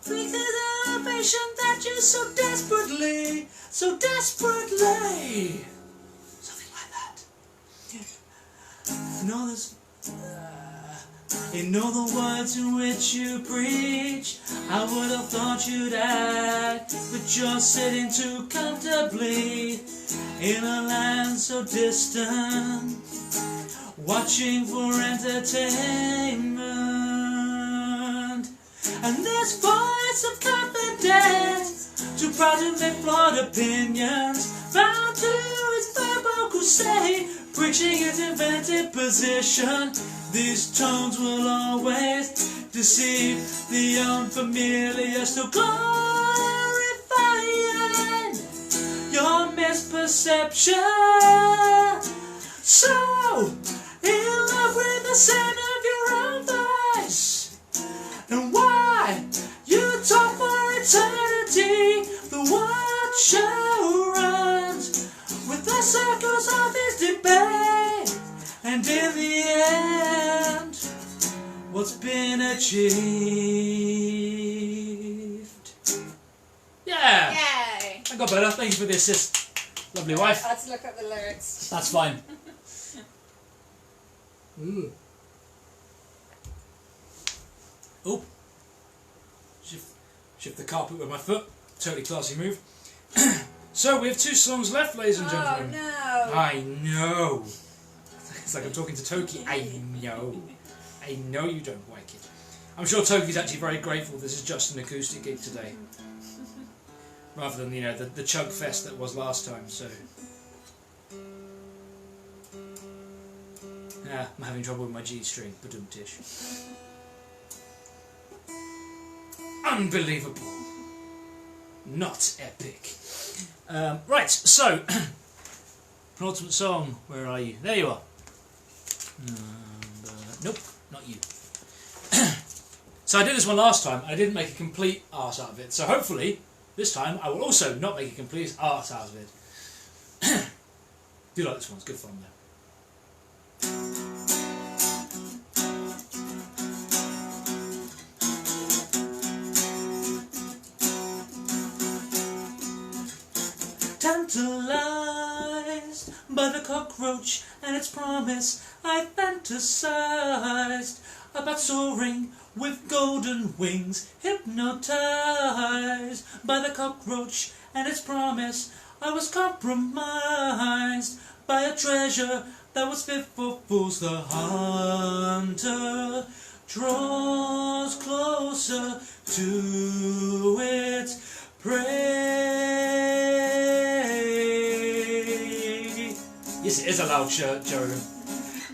think the elevation that you so desperately, something like that. In all the words in which you preach, I would have thought you'd act, but you're sitting too comfortably in a land so distant, watching for entertainment. And this voice of confidence, too proud to make flawed opinions, bound to his verbal crusade, preaching his invented position. These tones will always deceive the unfamiliar, still glorifying your misperception. So, in love with the sound of your own voice, and why you talk for eternity, the one show runs with the circles of his debate, and in the end, what's been achieved. Yeah!
Yay!
I got better, thank you for the assist. Lovely wife.
I had to look up the lyrics.
That's fine. Ooh. Oh. Shift the carpet with my foot. Totally classy move. So we have 2 songs left, ladies and gentlemen.
Oh no!
I know. It's like I'm talking to Toki. I know. I know you don't like it. I'm sure Toki's actually very grateful this is just an acoustic gig today. Rather than, you know, the chug fest that was last time, so. Yeah, I'm having trouble with my G string. Ba-dum-tish. Unbelievable. Not epic. Right, so. Penultimate song. Where are you? There you are. Nope, not you. So I did this one last time. I didn't make a complete arse out of it. So hopefully, this time I will also not make a complete arse out of it. Do like this one. It's good fun though. Tantalized by the cockroach and its promise, I fantasized about soaring with golden wings. Hypnotized by the cockroach and its promise, I was compromised by a treasure that was fit for fools. The hunter draws closer to its prey. Yes, it is a loud shirt, Joe.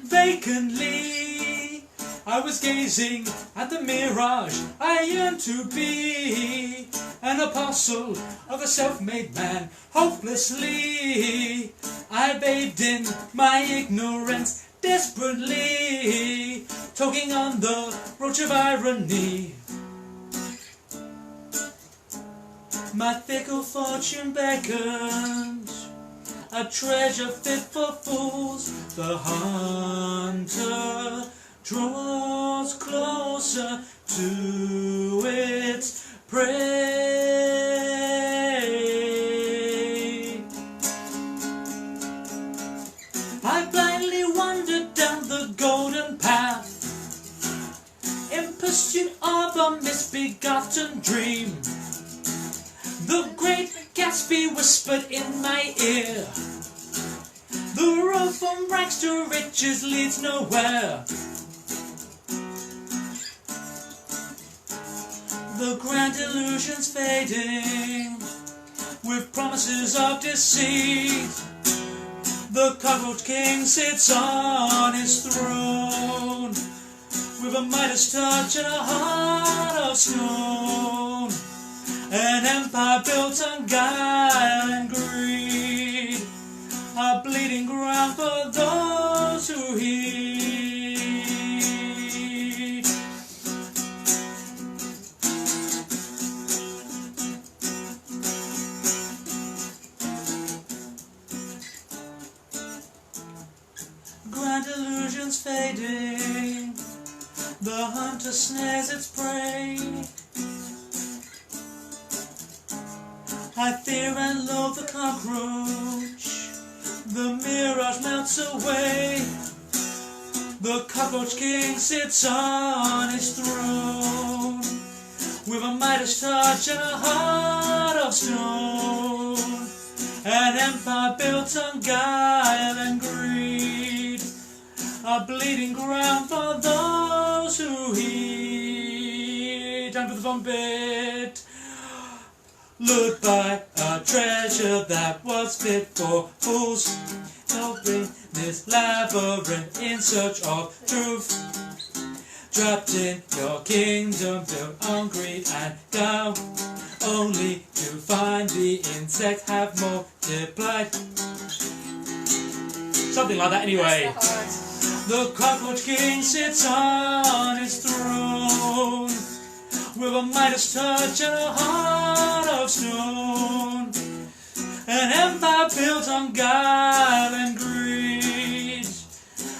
Vacantly, I was gazing at the mirage I yearned to be, an apostle of a self-made man. Hopelessly, I bathed in my ignorance, desperately, tugging on the roach of irony. My fickle fortune beckons, a treasure fit for fools. The hunter draws closer to its prey. I blindly wandered down the golden path in pursuit of a misbegotten dream. The great Gatsby whispered in my ear, the road from rags to riches leads nowhere. The grand illusion's fading with promises of deceit. The Cockroach King sits on his throne with a Midas touch and a heart of stone. An empire built on guile and greed, a bleeding ground for those who heed. Grand illusions fading, the hunter snares its prey. I fear and loathe the cockroach, the mirage melts away. The Cockroach King sits on his throne with a Midas touch and a heart of stone. An empire built on guile and greed, a bleeding ground for those who heed. Down to the bum bit. Lured by a treasure that was fit for fools, helping this labyrinth in search of truth. Trapped in your kingdom built on greed and doubt, only to find the insect have multiplied. Something like that anyway. The Cockroach King sits on his throne with a Midas touch and a heart of stone. An empire built on guile and greed,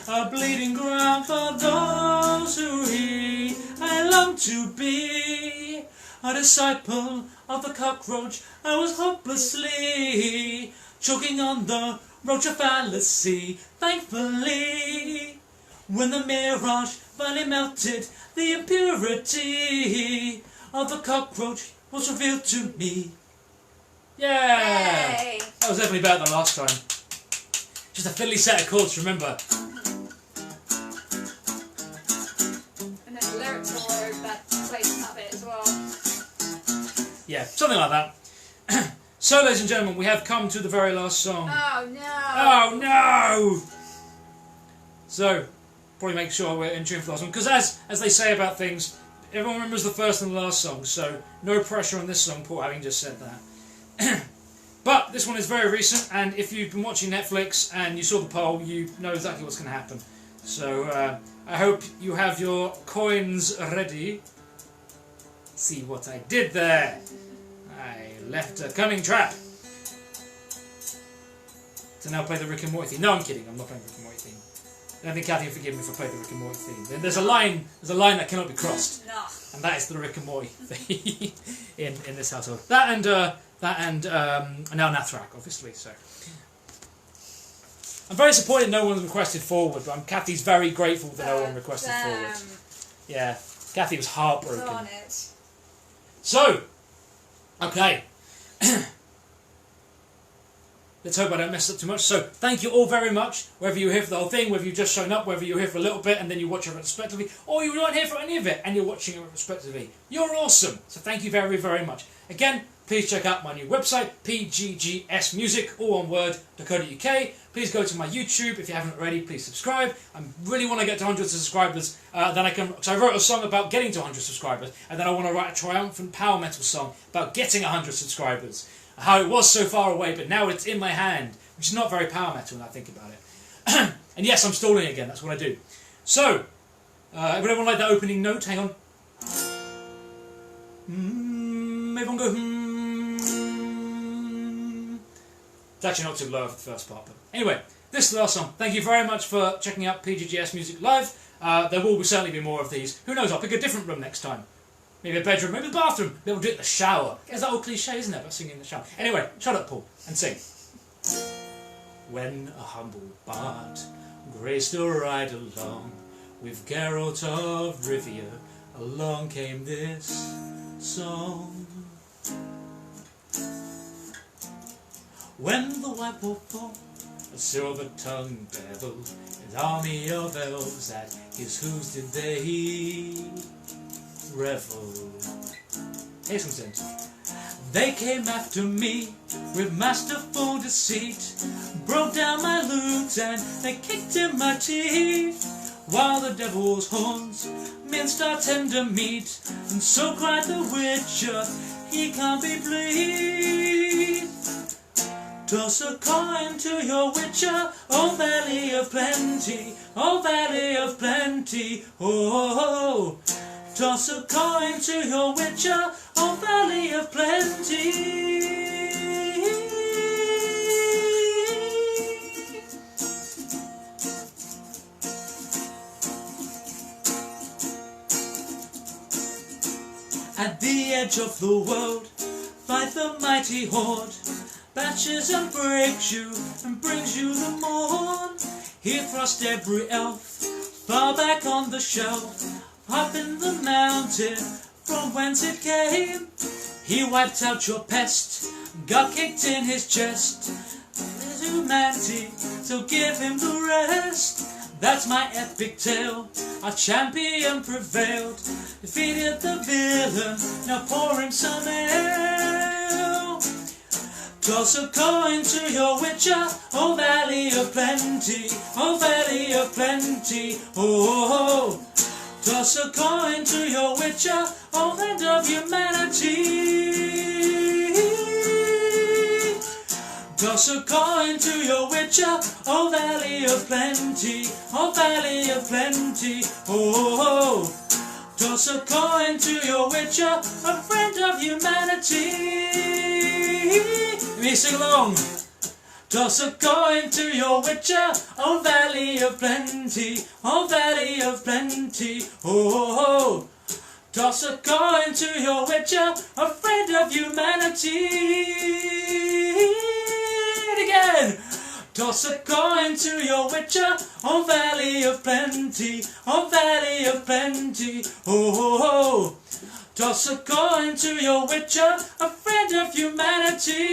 a bleeding ground for those who heed. I long to be a disciple of the cockroach. I was hopelessly choking on the roach of fallacy. Thankfully, when the mirage finally melted, the impurity of the cockroach was revealed to me. Yeah!
Yay.
That was definitely better than last time. Just a fiddly set of chords, remember.
And then the lyrics all over that place and that bit as well.
Yeah, something like that. So, ladies and gentlemen, we have come to the very last song.
Oh no!
Oh no! So, probably make sure we're in tune for the last one, because as they say about things, everyone remembers the first and the last song, so no pressure on this song, Paul, having just said that. But this one is very recent, and if you've been watching Netflix and you saw the poll, you know exactly what's going to happen. So I hope you have your coins ready. See what I did there? I left a cunning trap to now play the Rick and Morty theme. No, I'm kidding. I'm not playing the Rick and Morty theme. I don't think Kathy will forgive me for playing the Rick and Morty theme. Then there's a line that cannot be crossed,
No.
and that is the Rick and Morty theme in this household. That and now Nathrak, obviously. So I'm very disappointed no one requested forward, but Kathy's very grateful that no one requested forward. Yeah, Kathy was heartbroken.
On it.
So, okay. Let's hope I don't mess up too much. So, thank you all very much, whether you're here for the whole thing, whether you've just shown up, whether you're here for a little bit and then you watch it retrospectively, or you weren't here for any of it and you're watching it retrospectively. You're awesome. So, thank you very, very much. Again, please check out my new website, PGGS Music, all one word, .co.uk. Please go to my YouTube if you haven't already. Please subscribe. I really want to get to 100 subscribers. Then I can, because I wrote a song about getting to 100 subscribers, and then I want to write a triumphant power metal song about getting 100 subscribers. How it was so far away, but now it's in my hand, which is not very power metal when I think about it. And yes, I'm stalling again. That's what I do. So, everyone like that opening note? Hang on. Everyone go. It's actually not too low for the first part, but anyway, this is the last song. Thank you very much for checking out PGGS Music Live. There will certainly be more of these. Who knows? I'll pick a different room next time. Maybe a bedroom, maybe a bathroom. Maybe we'll do it in the shower. Is that old cliche, isn't it? About singing in the shower. Anyway, shut up, Paul, and sing. When a humble bard graced a ride along with Geralt of Rivia, along came this song. When the white wolf fought, a silver-tongued devil, an army of elves at his hooves did they revel. Here's some sense. They came after me with masterful deceit, broke down my lute and they kicked in my teeth, while the devil's horns minced our tender meat, and so cried the witcher, he can't be pleased. Toss a coin to your witcher, oh valley of plenty, oh valley of plenty, oh. Toss a coin to your witcher, oh valley of plenty. At the edge of the world, fight the mighty horde, bashes and breaks you, and brings you the morn. He thrust every elf far back on the shelf, up in the mountain from whence it came. He wiped out your pest, got kicked in his chest. There's humanity, so give him the rest. That's my epic tale, our champion prevailed, defeated the villain, now pour him some ale. Toss a coin to your witcher, oh valley of plenty, oh valley of plenty, oh. Toss a coin to your witcher, oh friend of humanity. Toss a coin to your witcher, oh valley of plenty, oh valley of plenty, oh. Toss a coin to your witcher, a friend of humanity. Let me sing along. Toss a coin to your witcher, oh valley of plenty, oh valley of plenty, oh. Toss a coin to your witcher, a friend of humanity. Again. Toss a coin to your witcher, oh valley of plenty, oh valley of plenty, oh. Toss a coin to your witcher, a friend of humanity.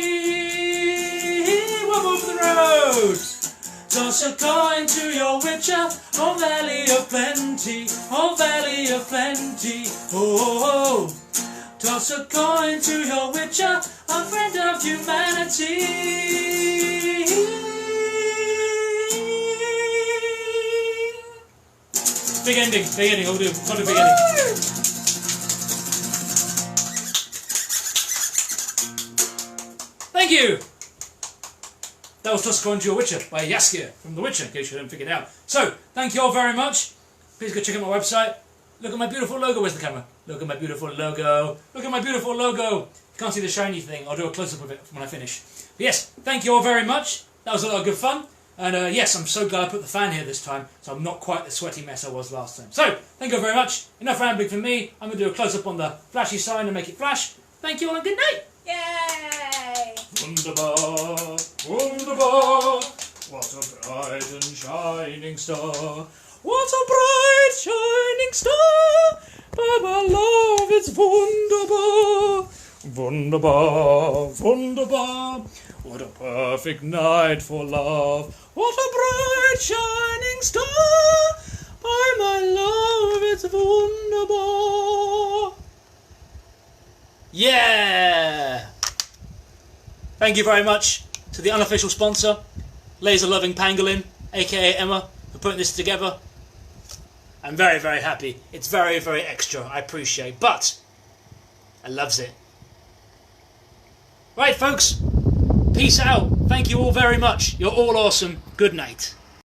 We'll move the road. Toss a coin to your witcher, oh valley of plenty, oh valley of plenty, oh. Toss a coin to your witcher, a friend of humanity. Big ending, I'll do not a big ending. Thank you! That was Toss a Coin to Your Witcher by Jaskier from The Witcher, in case you hadn't figured it out. So, thank you all very much. Please go check out my website. Look at my beautiful logo. Where's the camera? Look at my beautiful logo. Look at my beautiful logo. You can't see the shiny thing. I'll do a close-up of it when I finish. But yes, thank you all very much. That was a lot of good fun. And yes, I'm so glad I put the fan here this time, so I'm not quite the sweaty mess I was last time. So, thank you all very much. Enough rambling from me. I'm going to do a close-up on the flashy sign and make it flash. Thank you all and good night.
Yay!
Wunderbar, wunderbar, what a bright and shining star. What a bright shining star, by my love it's wunderbar. Wunderbar, wunderbar, what a perfect night for love. What a bright shining star, by my love it's wunderbar. Yeah! Thank you very much to the unofficial sponsor, Laser Loving Pangolin, aka Emma, for putting this together. I'm very, very happy. It's very, very extra, I appreciate, but I loves it. Right, folks, peace out. Thank you all very much. You're all awesome. Good night.